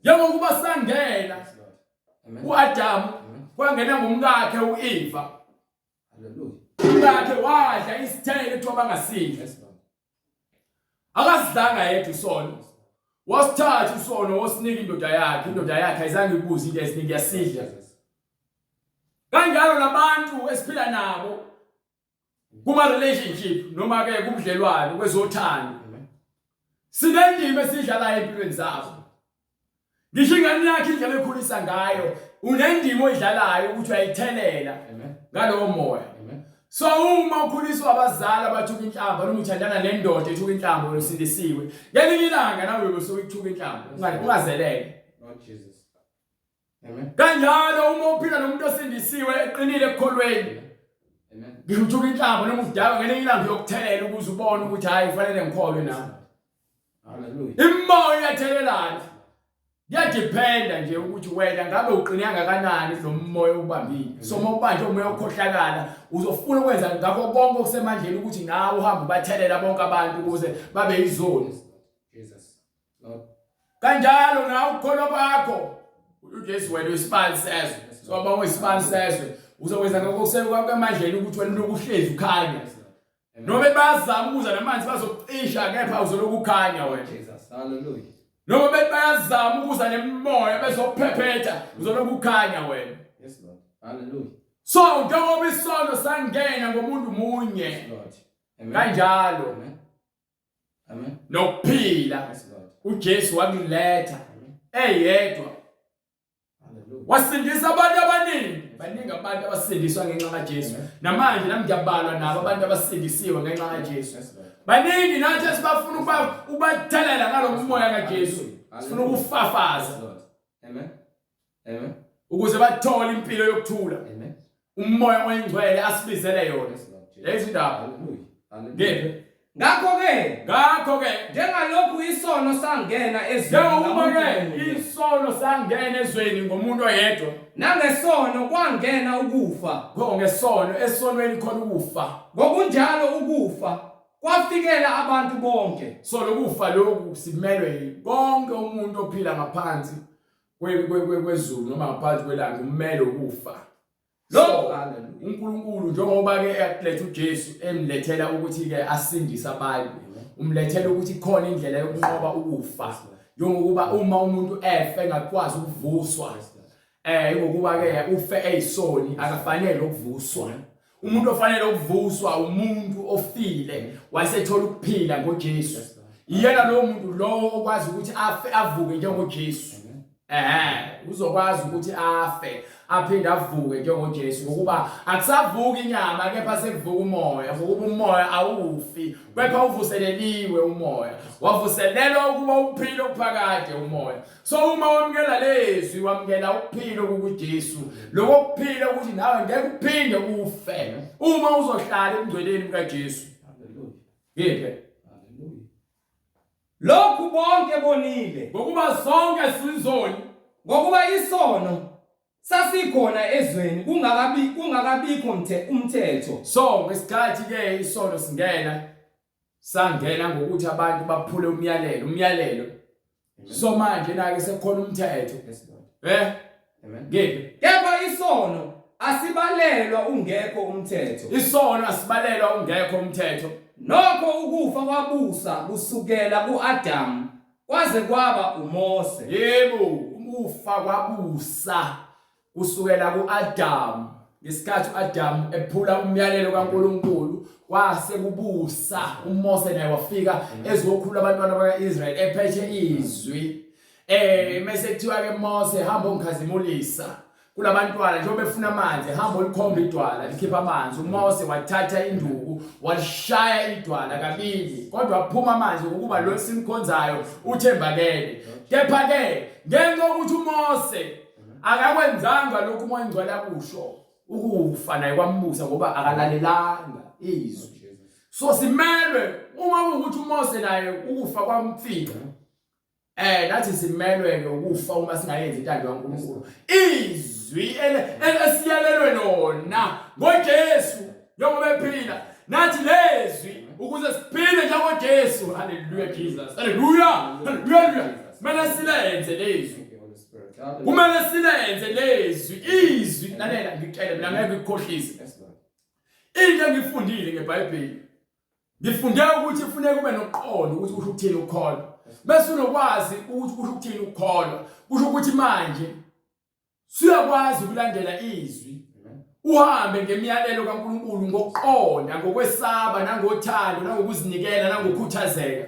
Njengokuba sangena Yes, Lord. Amen. u-Adamu kwangena ngomkakhe u-Eva. Hallelujah. Umkakhe wadla isithelo ekuthiwa bangasidli. Yes, Lord. Akasidlanga yedwa isono. Wasithatha isono wosinika indoda yakhe ayizange ibuze into esiningi yasidla. Kanjalo nabantu esiphila nabo kuma relationship noma ke kubudlelwano kwezothando. Sinendima esidlalayo empilweni zabo. Ngisho ingane yakhe indlela ekhulisa ngayo unendima oyidlalayo ukuthi uyayithelela ngalowo moya. So uma ukhuliswa abazali abathuka inhlamba noma uthandana nendoda ethuka inhlamba osindisiwe ngelinye ilanga nawe usuyithuka inhlamba ungazelele. Lord Jesus. Amen. Kanjalo uma uphila nomuntu osindisiwe eqinile ekukholweni Amen. ngithuka inhlamba noma udaba ngelinye ilanga yokuthelela ukuze ubone ukuthi hayi kufanele ngikholwe nami. Hallelujah. Imoya iyathelelana. Kuyadependa nje ukuthi wena ngabe uqine kangakanani nomoya ubambile. So mawubanje umoya okhohlakala uzofuna ukwenza ngakho konke okusemandleni ukuthi nawe uhambe ubathelela bonke abantu ukuze babe yizoni. Jesus. Lord. Kanjalo nawe ukholwa kwakho uJesu wena isibani sezwe. So abangwe isibani sezwe uzokwenza ngakho kusekwakho emandleni ukuthi wena lokhu uhlezi ukhanya. Noma bayazama ukuza namanzi bazocisha kepha uzoloku ukhanya wena. Jesus. Hallelujah. Noma bayazama ukuza nemoya bezophephetha uzoloku ukhanya wena. Yes, Lord. Hallelujah. So njengoba isono sangena ngomuntu munye. Yes, Lord. Amen. Kanjalo Amen. Amen. nokuphila Yes, Lord. uJesu wakuletha eyedwa. Hallelujah. Wasindisa abantu abaningi. Baningi abantu abasindiswa ngenxa kaJesu. Namanje nami ngiyabalwa nabo abantu abasindisiwe ngenxa kaJesu. Yes, Lord. Baningi nathi esibafuna ubathelela ngalo moya kaJesu. Sifuna ukufafaza. Yes, Lord. Amen. Amen. Ukuze bathole impilo yokuthula. Amen. Umoya engcwele asibizele yona. Yes, Lord. Jesus. Lezi ndaba. Hallelujah. Hallelujah. Ngeke. Ngakho-ke njengalokhu isono sangena Njengoba ke ezweni isono sangena ezweni ngomuntu oyedwa. nangesono kwangena ukufa Ngesono esonweni khona ukufa. ngokunjalo ukufa kwafikela abantu bonke. So lokufa lokhu simelwe bonke umuntu ophila ngaphansi kwezulu noma ngaphansi kwelanga umelo ukufa. Lo uNkulunkulu njengoba ke eyakuletha uJesu emlethela ukuthi ke asindise abantu umlethela ukuthi khona indlela yokunqoba ukufa njengokuba uma umuntu efe engakwazi ukuvuswa ngokuba ke ufe eyisoni akafanele ukuvuswa. Umuntu ofanele ukuvuswa umuntu ofile wasethola ukuphila ngoJesu. Iyena lo muntu lo okwazi ukuthi avuke njengoJesu. Uzokwazi ukuthi afe aphinde avuke njengoJesu ngokuba akusavuki inyama kepha sekuvuka umoya ngokuba umoya awufi kepha uvuseleliwe umoya wavuselelwa ukuba uphile okuphakade umoya. So uma wamkela lezwi wamkela ukuphila kuJesu lokho kuphila ukuthi nawe ngeke uphinde ufe uma uzohlala emngcweleni kaJesu. Hallelujah. Ngeke Hallelujah. Lokhu bonke bonile ngokuba sonke sizoni ngokuba isono sasikhona ezweni kungakabikho umthetho. So ngesikhathi ke isono sangena ngokuthi abantu baphule umyalelo. So manje nake sekhona umthetho. Yes, Lord. Amen. Ngeke Kepha isono asibalelwa ungekho umthetho. isono asibalelwa ungekho umthetho. Nokho ukufa kwabusa kusukela kuAdamu kwaze kwaba uMose. Yebo ukufa kwabusa kusukela kuAdamu ngesikhathi uAdam ephula umyalelo kaNkulunkulu kwase kubusa uMose naye wafika ezokhula abantwana bakaIsrael ephethe izwi mase kuthiwa ke Mose hamba ongikhazimulisa kulabantwana njengoba befuna amanzi hamba olikhomba idwala likhipha amanzi uMose wathatha induku walishaya idwala kabili kodwa waphuma amanzi ukuba lo simkhonzayo uthembakele kepha ke ngenxa ukuthi uMose akakwenzanga lokhu umoya engcwele akusho ukufa naye kwambusa ngoba akalalelanga izwi so simelwe uma ukuthi uMose naye ukufa kwamfika nathi simelwe ke ukufa uma singayenzi intando kaNkulunkulu izwi esiyalelwe lona ngoJesu njengoba ephila nathi lezwi ukuze siphile njengoJesu haleluya Jesus haleluya haleluya kumele silenze lezwi kumele silenze lezwi izwi lalela ngicela mina ngeke ngikukhohlise into engifundile ngeBhayibheli ngifunde ukuthi kufanele kube noqondo ukuthi kusho ukuthini ukukholwa bese unokwazi ukuthi kusho ukuthini ukukholwa kusho ukuthi manje siyakwazi ukulandela izwi uhambe ngemiyalelo kaNkulunkulu ngokuqonda ngokwesaba nangothando nangokuzinikela nangokukhuthazeka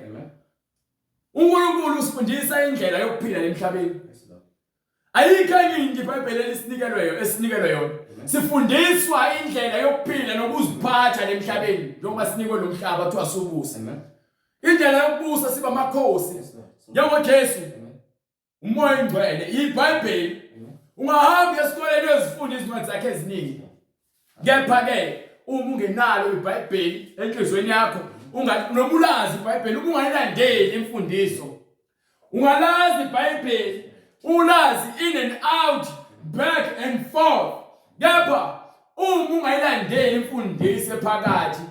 uNkulunkulu usifundisa indlela yokuphila emhlabeni ayikho enye into iBhayibheli esinikelwe yona sifundiswa indlela yokuphila nokuziphatha emhlabeni njengoba sinikwe lo mhlaba kuthiwa subusa indlela yokubusa siba amakhosi njengoJesu umoya engcwele iBhayibheli ungahamba esikoleni uyozifunda izincwadi zakhe eziningi kepha ke uma ungenalo iBhayibheli enhlizweni yakho nobulazi iBhayibheli uma ungayilandeli imfundiso ungalazi iBhayibheli ulazi in and out back and forth kepha uma ungayilandeli imfundiso phakathi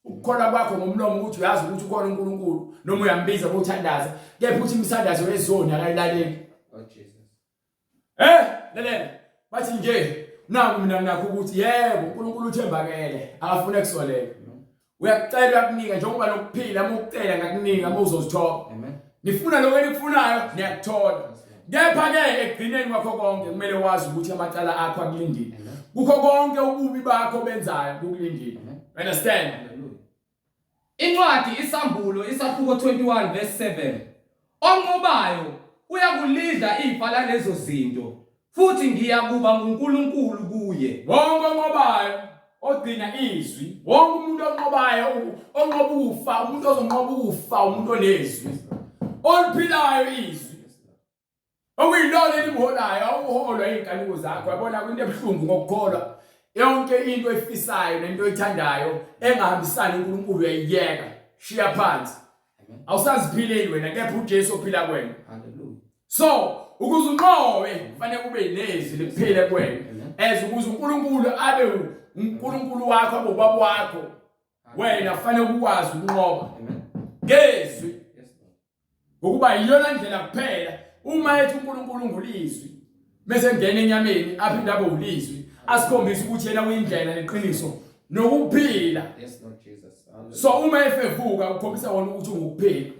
ukukholwa kwakho ngomlomo ukuthi uyazi ukuthi ukhona uNkulunkulu noma uyambiza ngokuthandaza kepha uthi imsandazo yezoni akayilaleli Jesus lalela bathi nje naku mina ngakho ukuthi yebo uNkulunkulu uthembakele akafuna ukusolela uyakucela ukunika njengoba lokuphila ukucela ngakunika uma uzozithoba nifuna lokho enikufunayo niyakuthola kepha ke ekugcineni kwakho konke kumele wazi ukuthi amacala akho akulindile kukho konke ububi bakho benzayo kukulindile understand Incwadi isambulo isahluko 21 verse 7 onqobayo uyakulidla ifa lalezo zinto futhi ngiyakuba nguNkulunkulu kuye wonke onqobayo ogcina izwi wonke umuntu onqobayo onqoba ukufa umuntu ozonqoba ukufa umuntu onezwi oliphilayo izwi okuyilona elimholayo awuholwa izinkanuko zakho yabona into ebhlungu ngokukholwa yonke into efisayo nento oyithandayo engahambisani uNkulunkulu uyayiyeka shiya phansi awusaziphileli wena kepha uJesu ophila kuwena haleluya so ukuze unqobe kufanele kube nezwi liphile kuwena ukuze uNkulunkulu abe uNkulunkulu wakho abe ubaba wakho wena kufanele ukwazi ukunqoba ngezwi ngokuba iyona ndlela kuphela uma ethi uNkulunkulu ngulizwi bese ngene enyameni aphinde abe ulizwi asikhombisa ukuthi yena uyindlela neqiniso nokuphila yes Lord Jesus so uma efevuka ukhombisa wona ukuthi ungukuphila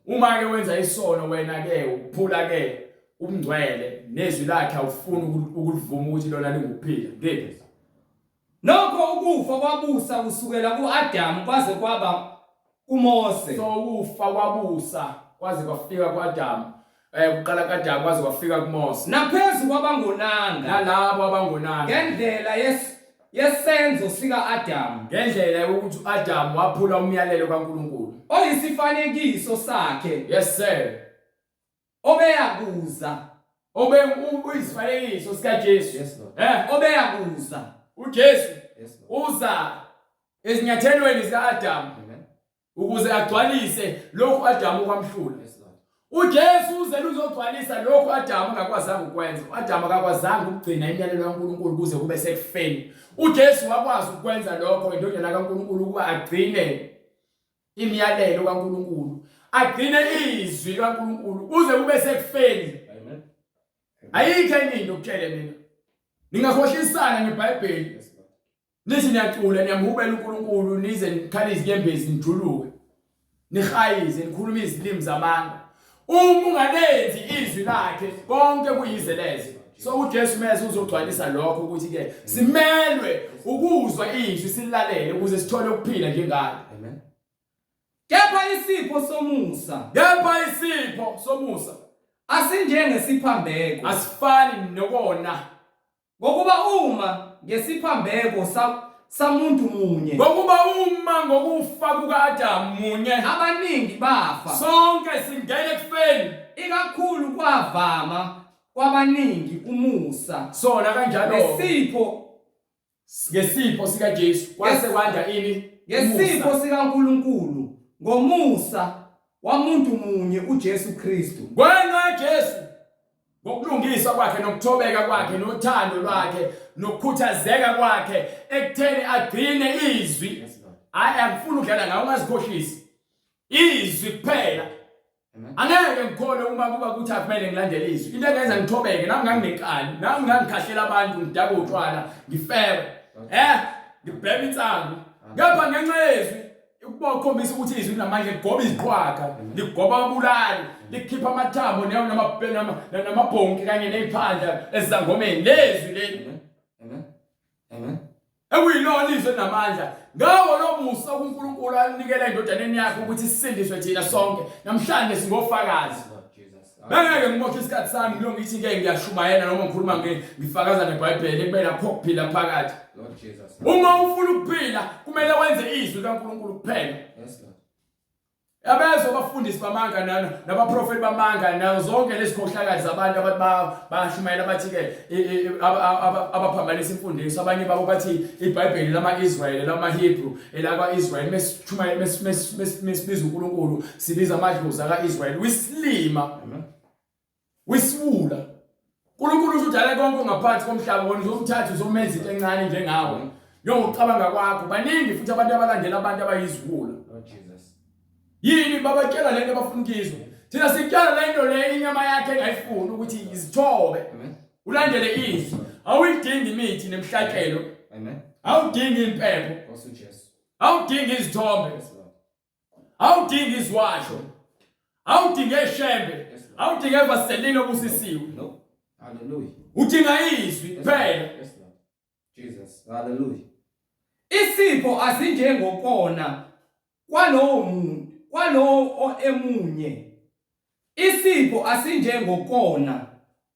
uma ke wenza isono wena ke ukuphula ke umngcwele nezwi lakhe awufuni ukulivuma ukuthi lona lingukuphila ngeke nokho ukufa kwabusa kusukela kuAdam kwaze kwaba kuMose so ukufa kwabusa kwaze kwafika kuAdam kuqala kaDamu kwaze kwafika kuMose naphezulu kwabangonanga nalabo abangonanga ngendlela yesenzo sika Adam ngendlela yokuthi uAdam waphula umyalelo kaNkulunkulu oyisifanekiso sakhe yes sir obeyakuza uyisifanekiso sika Jesu yes Lord obeyakuza uJesu yes Lord uza ezinyathelweni zikaAdam ukuze agcwalise lokhu uAdam okwamhlula yes Lord uJesu uze uzogcwalisa lokhu uAdam angakwazanga ukwenza uAdam akakwazanga ukugcina imiyalelo kaNkulunkulu kuze kube sekufeni uJesu wakwazi ukwenza lokho indodana kaNkulunkulu ukuba agcine imiyalelo kaNkulunkulu agcine izwi kaNkulunkulu kuze kube sekufeni amen ayikho enye into ukutshele mina ningakhohlisana ngeBhayibheli nithi niyacula niyamhubela uNkulunkulu nize nikhale izinyembezi nijuluke nihayize nikhuluma izilimi zamanga uma ungalenzi izwi lakhe konke kuyizeleze So uJesu mase uzogcwalisa lokho ukuthi ke simelwe ukuzwa izwi silalele ukuze sithole ukuphila njengalo. Amen. Kepha isipho somusa. Kepha isipho somusa asinjengesiphambeko. Asifani nokona. Ngokuba uma ngesiphambeko samuntu munye. Ngokuba uma ngokufa kukaAdam munye abaningi bafa. Sonke singena ekufeni. Ikakhulu kwavama kwabaningi umusa. Sona kanjalo. Ngesipho sika Jesu kwase kwanda ini? Ngesipho sika uNkulunkulu ngomusa wamuntu munye uJesu Kristu. Kwenxa Jesu ngokulungiswa kwakhe nokuthobeka kwakhe nothando lwakhe nokukhuthazeka kwakhe ekutheni agcine izwi. Angifuni ukudlala ngawo ungazikhohlisi. Izwi kuphela. Angeke ngikhole uma kuba kuthi akumele ngilandele izwi. Into engenza ngithobeke nami nganginenkani, nami ngangikhahlela abantu ngidaka utshwala, ngifebe. Ngibhema insangu. Ngapha ngenxa yezwi ukubakhombisa ukuthi izwi namanje ligoba iziqhwaga, ligoba abulali, likhipha amathambo namabhonki kanye neziphandla ezangomeni lezwi leli. Amen. Ekuyilona izwi namandla. Ngawo lo musa uNkulunkulu alinikela endodaneni yakhe ukuthi sisindiswe thina sonke. Namhlanje singofakazi. Bengeke ngimoshe isikhathi sami ngilonke ithi ke ngiyashumayela noma ngikhuluma ngifakaza neBhayibheli ekubela akho kuphila phakathi. Lord Jesus. Uma ufuna ukuphila kumele wenze izwi kaNkulunkulu kuphela. Yes Lord. Abezo abafundisi bamanga nabaprofeti bamanga nazo zonke lezi khohlakazi zabantu abathi bayashumayela bathi ke abaphambanisa imfundiso abanye babo bathi iBhayibheli lama-Israyeli lama-Hebrew elakwa-Israyeli mesibiza uNkulunkulu sibiza amadlozi aka-Israyeli wisilima wisibula. uNkulunkulu udala konke ngaphansi komhlaba wona uzomthatha uzomenza into encane njengawe njengokucabanga kwakho. Baningi futhi abantu abalandela abantu abayizibula. Lord Jesus. Yini babatshela lento abafuna ukizwa. Thina sityala lento le inyama yakhe engayifuni ukuthi izithobe. Ulandele izwi. Awuyidingi imithi nemhlakelo. Amen. Awudingi impepho. Also Jesus. Awudingi izithombe. Yes Lord. Awudingi izwasho. Awudingi eshembe. Awudingi evaselini obusisiwe. No. Hallelujah. Udinga izwi kuphela. Yes Lord. Jesus. Hallelujah. Isipho asinjengokona kwalowo emunye. Isipho asinjengokona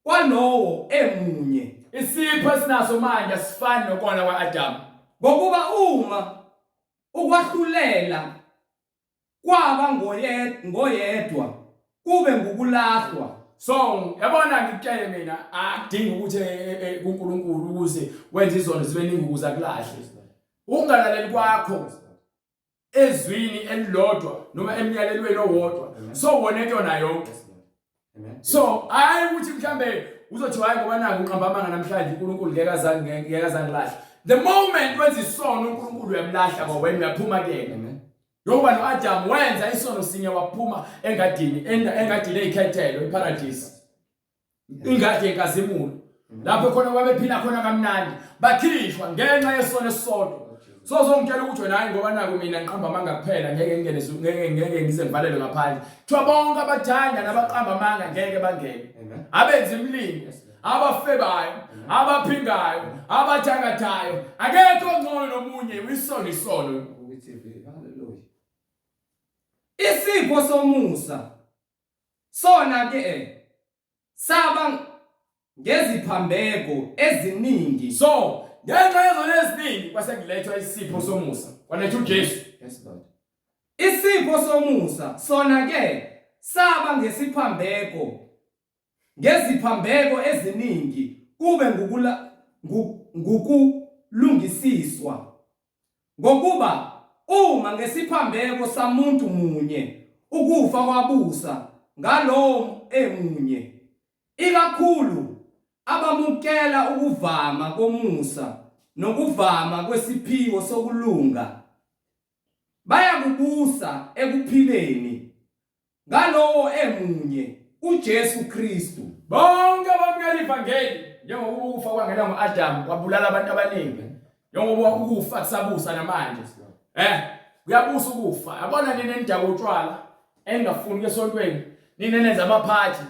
kwalowo emunye. Isipho esinaso manje asifani nokona kwaAdam. Ngokuba uma ukwahlulela kwaba ngoyedwa kube ngukulahlwa. So yabona ngikutshele mina akudingi ukuthi kuNkulunkulu ukuze wenze izono zibe ningi ukuze akulahle. Ungalaleli kwakho ezwini elilodwa noma emyalelweni owodwa so wona into na yonke. So hayi ukuthi mhlambe uzothi hayi ngoba nangu uqamba amanga namhlanje uNkulunkulu ngeke azangilahle. The moment wenza isono uNkulunkulu uyamlahla ngoba wena uyaphuma kuyena. Ngoba noAdam wenza isono sinye waphuma engadini ezikhethelo eparadise. Ingadi yenkazimulo. Lapho khona babephila khona kamnandi bakhishwa ngenxa yesono esisodwa. So ngitshela ukuthi wena hayi ngoba naku mina ngiqamba amanga kuphela ngeke ngize ngivalele ngaphandle. Kuthiwa bonke abathanda nabaqamba amanga ngeke bangene. Abenza imlingo, abafebayo, abaphingayo, abathangathayo, akekho ongcono nomunye isono. Hallelujah. Isipho somusa sona ke saba ngeziphambeko eziningi. So ngenxa yezo eziningi kwase kulethwa isipho somusa kwalethwa uJesu. Yes Lord. Isipho somusa sona ke saba ngeziphambeko eziningi kube ngukulungisiswa. Ngokuba uma ngesiphambeko samuntu munye ukufa kwabusa ngalowo emunye, ikakhulu abamukela ukuvama komusa nokuvama kwesiphiwo sokulunga bayakubusa ekuphileni ngalowo emunye uJesu Kristu. Bonke abamukela ivangeli njengoba ukufa kwangena ngoAdam kwabulala abantu abaningi. Njengoba ukufa kusabusa namanje. Kuyabusa ukufa. Yabona nini endaba utshwala engafuni esontweni. Nini nenza amaphathi.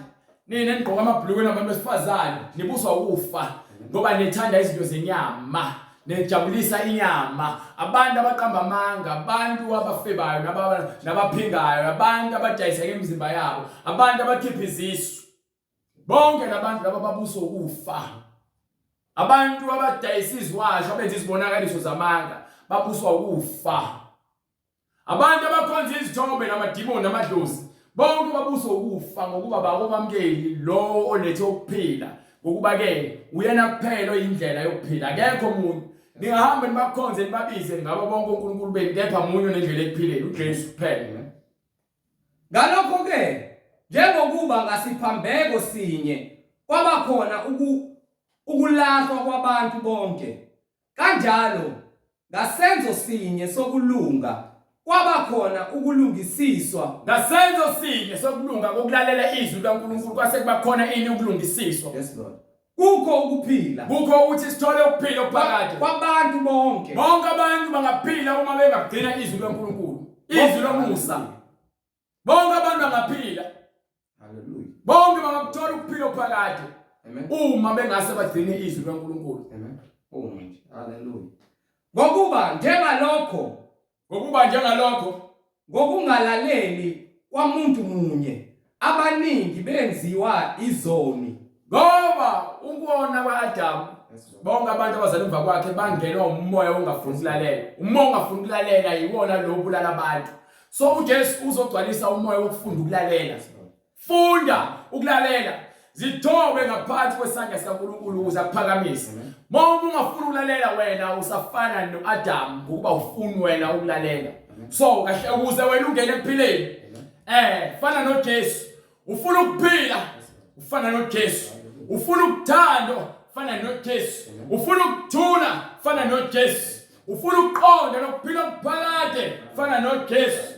nina nigqoka amabhulukwe nabantu besifazane nibuswa ukufa ngoba nethanda izinto zenyama nejabulisa inyama abantu abaqamba amanga abantu abafebayo nabaphingayo abantu abadayisa imizimba yabo abantu abakhipha izisu bonke labantu laba babuswa ukufa abantu abadayisa izwasho abenza izibonakaliso zamanga babuswa ukufa abantu abakhonza izithombe namadimoni namadlozi bonke babuswa ukufa ngokuba bakomamkeli lo olethe ukuphila ngokuba ke uyena kuphela indlela yokuphila akekho umuntu ningahamba nibakhonze nibabize ngabo bonke uNkulunkulu beni kepha munye onendlela ekuphileni uJesu kuphela. Ngalokho ke njengokuba ngasiphambeko sinye kwabakhona ukulahlwa kwabantu bonke kanjalo ngasenzo sinye sokulunga kwabakhona ukulungisiswa ngasenzo sinye sokulunga kokulalela izwi laNkulunkulu kwase kubakhona ini ukulungisiswa. Yes Lord. Kukho ukuphila kukho ukuthi sithole ukuphila okuphakathi kwabantu bonke abantu bangaphila uma bengagcina izwi laNkulunkulu izwi lomusa bonke abantu bangaphila. Hallelujah. Bonke bangakuthola ukuphila okuphakathi Amen. uma bengase bagcine izwi laNkulunkulu. Amen. Nje. Hallelujah. Ngokuba njengalokho ngokungalaleli kwamuntu munye abaningi benziwa izoni ngoba ukubona kwaAdamu bonke abantu abazalwa emva kwakhe bangenwa umoya ongafuni ukulalela. Umoya ongafuni ukulalela yiwona lo obulala abantu. So uJesu uzogcwalisa umoya wokufunda ukulalela. Funda ukulalela. Zithobe ngaphansi kwesandla sikaNkulunkulu ukuze akuphakamise. Uma ungafuni ukulalela wena usafana noAdamu ngokuba ufuni wena ukulalela. So kahle ukuze wena ungene ekuphileni. Fana noJesu. Ufuna ukuphila ufana noJesu. Ufuna ukuthanda fana noJesu. Ufuna ukuthula fana noJesu. Ufuna ukuqonda nokuphila okuphakade fana noJesu.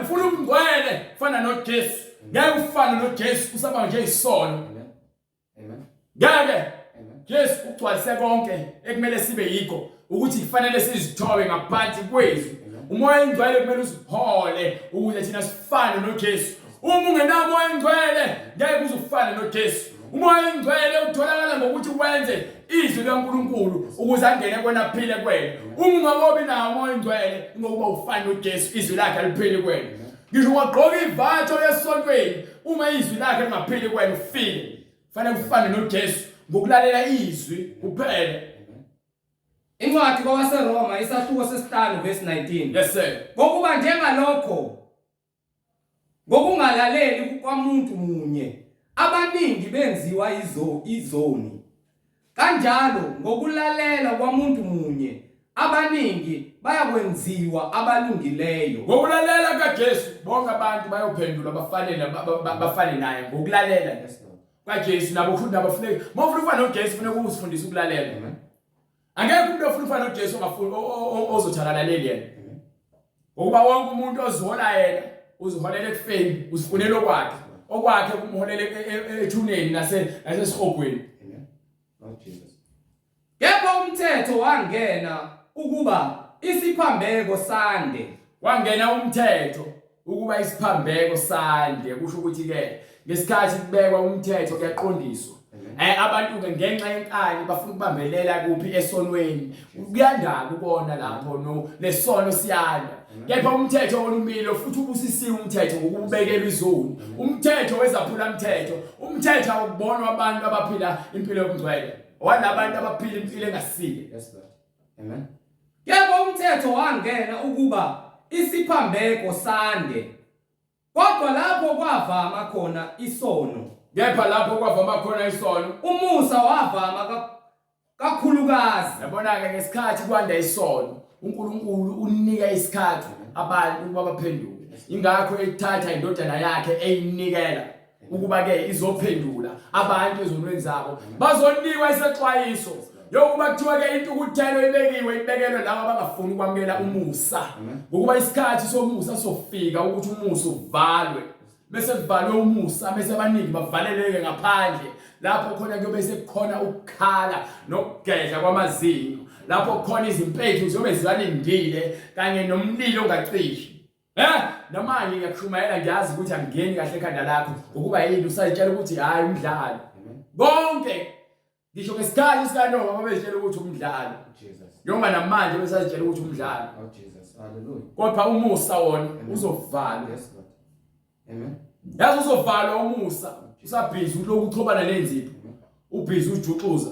Ufuna ubungcwele fana noJesu. Ngeke ufane noJesu usaba nje isono. Amen. Ngeke Jesu ugcwalise konke ekumele sibe yikho ukuthi kufanele sizithobe ngaphansi kwezwi. Umoya engcwele kumele usihole ukuze thina sifane noJesu. Uma ungenawo umoya engcwele ngeke uzufane noJesu. Umoya engcwele utholakala ngokuthi wenze izwi laNkulunkulu ukuze angene kwena phile kwena. Uma ungabobi nawo umoya engcwele ngokuba ufane noJesu izwi lakhe aliphile kwena. Ngisho ungagqoka ivatho lesontweni uma izwi lakhe lingaphili kwena ufile. Kufanele ufane noJesu ngokulalela izwi kuphela. Incwadi kwabaseRoma isahluko sesi-5 verse 19. Yes sir. Ngokuba njengalokho ngokungalaleli kwamuntu munye abaningi benziwa izoni kanjalo ngokulalela kwamuntu munye abaningi bayakwenziwa abalungileyo. Ngokulalela kaJesu bonke abantu bayophendula bafane naye ngokulalela kaJesu nabo futhi nabafuneka mawufuna ufana noJesu funeka uzifundise ukulalela. Angeke umuntu ofuna ufana noJesu ongafuni ozothalaleli yena. Ngokuba wonke umuntu ozihola yena uziholela ekufeni uzifunela okwakhe kumholela ethuneni nasesihogweni. Kepha umthetho wangena ukuba isiphambeko sande. Wangena umthetho ukuba isiphambeko sande kusho ukuthi ke ngesikhathi kubekwa umthetho kuyaqondiswa. Abantu ke ngenxa yenkani bafuna ukubambelela kuphi esonweni. Kuyandaka ukona lapho no lesono siyanda. Kepha umthetho olumile futhi ubusisiwe umthetho ngokubekela izoni. Umthetho wezaphula umthetho. Umthetho awubonwa abantu abaphila impilo yobungcwele. Walabantu abaphila impilo engasile. Yes Lord. Amen. Kepha umthetho wangena ukuba isiphambeko sande. Kodwa lapho kwavama khona isono. Kepha lapho kwavama khona isono umusa wavama kakhulukazi. Yabona ke ngesikhathi kwanda isono uNkulunkulu unika isikhathi abantu ukuba baphenduke. Ingakho ethatha indodana yakhe eyinikela ukuba ke izophendula abantu ezonweni zabo bazonikwa isexwayiso yokuba kuthiwa ke intukuthelo ibekelwe labo abangafuni ukwamukela umusa. Ngokuba isikhathi somusa sofika ukuthi umusa uvalwe. Bese kuvalwe umusa bese abaningi bavaleleke ngaphandle lapho khona kuyobe sekukhona ukukhala nokugedla kwamazinyo lapho khona izimpethu ziyobe zibalindile kanye nomlilo ongacishi. namanje ngiyakushumayela ngiyazi ukuthi angingeni kahle ekhanda lakho ukuba yini usayitshela ukuthi hayi umdlalo konke ngisho ngesikhathi sikanoma babezitshela ukuthi umdlalo njengoba namanje besazitshela ukuthi umdlalo kodwa umusa wona uzovalwa Amen. yazi uzovalwa umusa usabhizi uloku uxhobana lenzipho ubhizi ujuxuza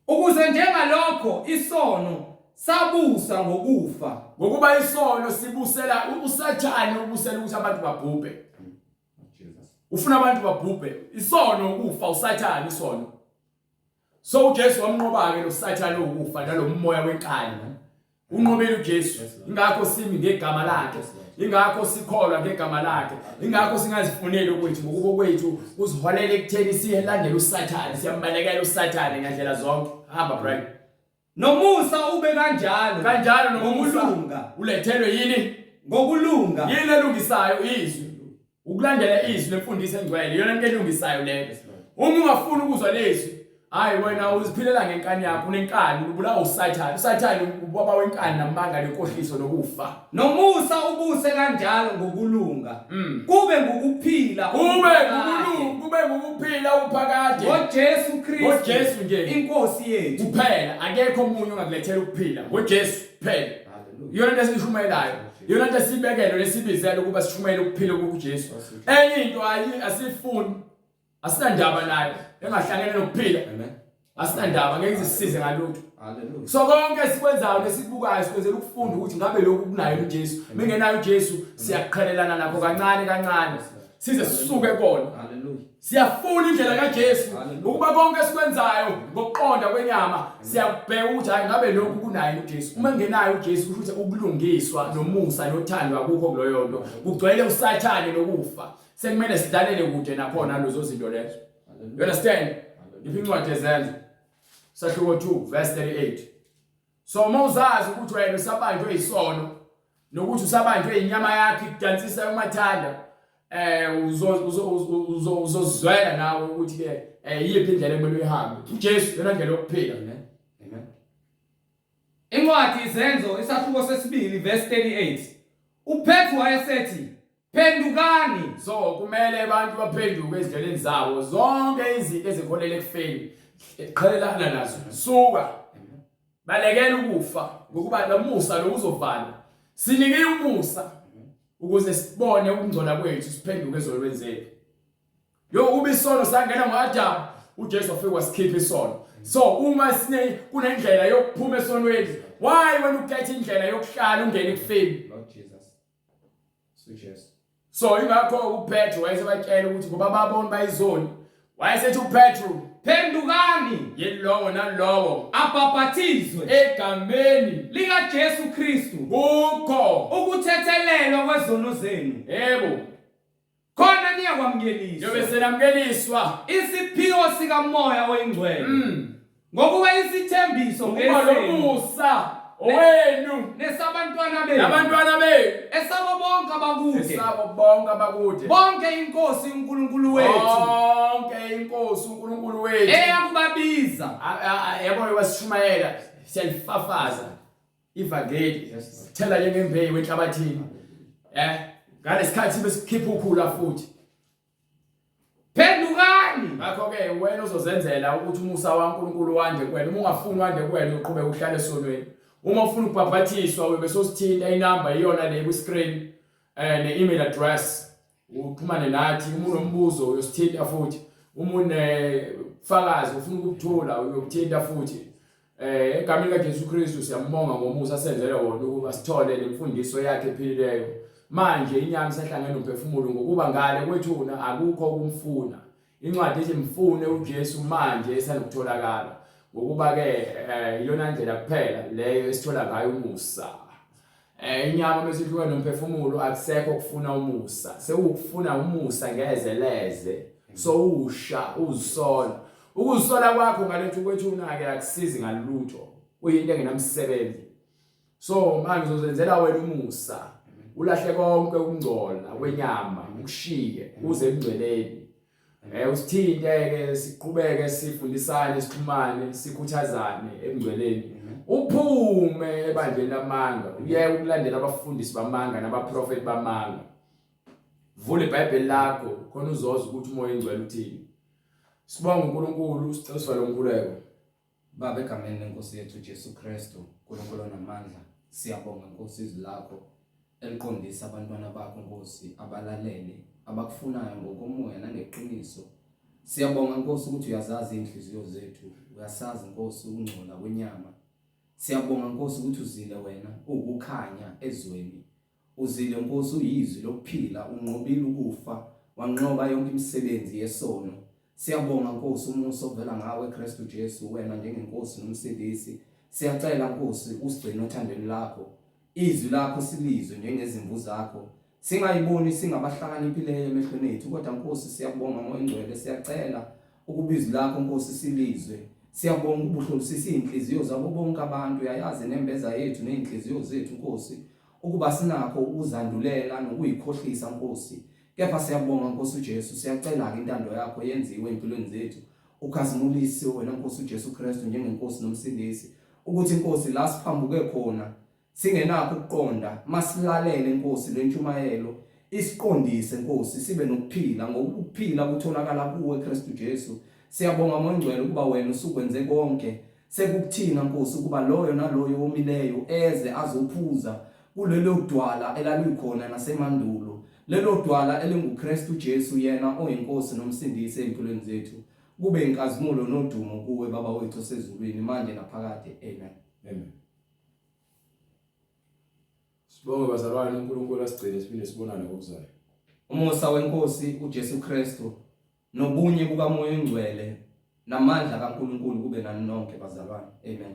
ukuze njengalokho isono sabusa ngokufa ngokuba isono sibusela usathane ubusela ukuthi abantu babhubhe ufuna abantu babhubhe isono ukufa usathane isono so uJesu wamnqoba ke lo sathane ukufa nalomoya wenkani unqobela uJesu ingakho simi ngegama lakhe ingakho sikholwa ngegama lakhe ingakho singazifuneli ukuthi ngokubo kwethu kuziholele ekutheni siyelandela usathane siyambalekela usathane ngandlela zonke hamba brother nomusa ube kanjalo nokulunga ulethelwe yini ngokulunga yini elungisayo izwi ukulandela izwi lemfundiso engcwele yona into elungisayo leyo uma ungafuni ukuzwa lezwi hayi wena uziphilela ngenkani yakho unenkani ubulawa usathane ubaba wenkani namanga lenkohliso nokufa nomusa ubuse kanjalo ngokulunga kube ngokuphila kube ngokuphila uphakade ngoJesu nje inkosi yethu kuphela akekho umunye ongakulethela ukuphila ngoJesu kuphela yona into esishumayelayo yona into esibekelo lesibizelo ukuba sishumayele ukuphila kuJesu enye into asifuni asinandaba nayo engahlangene nokuphila asinandaba ngeke sisize ngalutho so konke sikwenzayo lesikubukayo sikwenzela ukufunda ukuthi ngabe lokhu kunayo uJesu mengenayo uJesu siyaqhelelana nakho kancane size sisuke kona siyafuna indlela kaJesu ukuba konke sikwenzayo ngokuqonda kwenyama siyabheka ukuthi hayi ngabe lokhu kunayo uJesu uma ngenayo uJesu kusho ukuthi ukulungiswa nomusa nothando akukho kuloyo nto kugcwele usathane nokufa sekumele sidalele kude nakhona lezo zinto lezo you understand incwadi yezenzo sahluko 2 verse 38 so mawuzazi ukuthi wena usabanjwe isono nokuthi usabanjwe inyama yakhe ikudansisa umathanda uzozwela nawe ukuthi ke yiphi indlela ekumele uyihambe uJesu yona ndlela yokuphila amen incwadi izenzo isahluko sesibili verse 38 uPetru wayesethi phendukani so kumele abantu baphenduke ezindleleni zabo zonke izinto ezikholela ekufeni eqhelelana nazo suka balekela ukufa ngokuba lamusa lo uzovala sinike umusa ukuze sibone ukungcola kwethu siphenduke ezolwenzeka yo uba isono sangena ngoAdam uJesu wafika wasikhipha isono so uma kunendlela yokuphuma esonweni why wena ukhetha indlela yokuhlala ungene ekufeni Lord Jesus suggest so ingakho uPetru wayesebatshela ukuthi ngoba babona bayizoni wayesethi uPetru phendukani yilowo nalowo abhaphathizwe egameni likaJesu Kristu kukho ukuthethelelwa kwezono zenu yebo khona niyakwamukeliswa yobe senamkeliswa isiphiwo sikamoya oyingcwele ngokuba isithembiso ngemusa owenu nesabantwana benu nabantwana benu esabo bonke abakude bonke inkosi uNkulunkulu wethu eyakubabiza yabo wasishumayela siyalifafaza ivangeli sithela njengembewu enhlabathini ngalesikhathi besikhipha ukhula futhi phendukani ngakho ke wena uzozenzela ukuthi umusa waNkulunkulu wande kuwena uma ungafuni wande kuwena uqhubeka uhlale esonweni uma ufuna ukubhaphathiswa ube sosithinta inamba iyona le ku screen ne-email address uxhumane nathi uma unombuzo uyosithinta futhi uma unefakazi ufuna ukuthola uyokuthinta futhi egameni kaJesu Kristu siyambonga ngomusa asenzele wona ukuba sithole lemfundiso yakhe ephilileyo manje inyama isahlangene nomphefumulo ngokuba ngale kwethuna akukho ukumfuna incwadi ethi mfune uJesu manje esanokutholakala ngokuba ke iyona ndlela kuphela leyo esithola ngayo umusa inyama mesihluka nomphefumulo akusekho kufuna umusa sewukufuna umusa ngezeleze so usha uzisola ukuzisola kwakho ngalethu kwethuna ke akusizi ngalutho uyinto engenamsebenzi so manje uzozenzela wena umusa ulahle konke ukungcola kwenyama ukushiye uze engcweleni usithinte ke siqhubeke sifundisane sixhumane sikhuthazane engcweleni uphume ebandleni lamanga uye ukulandela abafundisi bamanga nabaprofeti bamanga. Vula iBhayibheli lakho khona uzozwa ukuthi umoya engcwele uthini. Sibonga uNkulunkulu sicela lonkuleko. Baba egameni lenkosi yethu Jesu Kristu, uNkulunkulu onamandla, siyabonga Nkosi izwi lakho eliqondisa abantwana bakho Nkosi abalalele abakufunayo ngokomoya nangeqiniso. Siyabonga Nkosi ukuthi uyazazi inhliziyo zethu, uyasazi Nkosi ukungcola kwenyama. Siyabonga Nkosi ukuthi uzile wena ukukhanya ezweni. Uzile Nkosi uyizwi lokuphila, unqobile ukufa, wanqoba yonke imisebenzi yesono. Siyabonga Nkosi umusa ovela ngawe Kristu Jesu, wena njengenkosi nomsindisi. Siyacela Nkosi usigcine othandweni lakho. Izwi lakho silizwe njengezimvu zakho. Singayiboni singabahlakaniphile emehlweni ethu, kodwa Nkosi siyabonga moya engcwele, siyacela ukubizwa lakho Nkosi silizwe. Siyabonga ubuhlolisisa inhliziyo zabo bonke abantu, uyayazi nembeza yethu nenhliziyo zethu Nkosi, ukuba sinakho ukuzandulela nokuyikhohlisa Nkosi. Kepha siyabonga Nkosi uJesu, siyacela ke intando yakho yenziwe empilweni zethu. Ukhazimulise wena Nkosi uJesu Kristu njengenkosi nomsindisi, ukuthi Nkosi la siphambuke khona singenakho ukuqonda, masilalele Nkosi lentshumayelo, isiqondise Nkosi sibe nokuphila, ngokuphila kutholakala kuwe Kristu Jesu. Siyabonga moya engcwele ukuba wena usukwenze konke. Sekukuthina Nkosi ukuba loyo naloyo omileyo eze azophuza kulelo dwala elalikhona nasemandulo, lelo dwala elinguKristu Jesu yena oyinkosi nomsindisi empilweni zethu. Kube inkazimulo nodumo kuwe Baba wethu osezulwini manje naphakade. Amen. Amen. Sibonge bazalwane uNkulunkulu asigcine siphinde sibonane ngokuzayo. Umusa wenkosi uJesu Kristu nobunye bukamoya engcwele namandla kaNkulunkulu kube nani nonke bazalwane. Amen.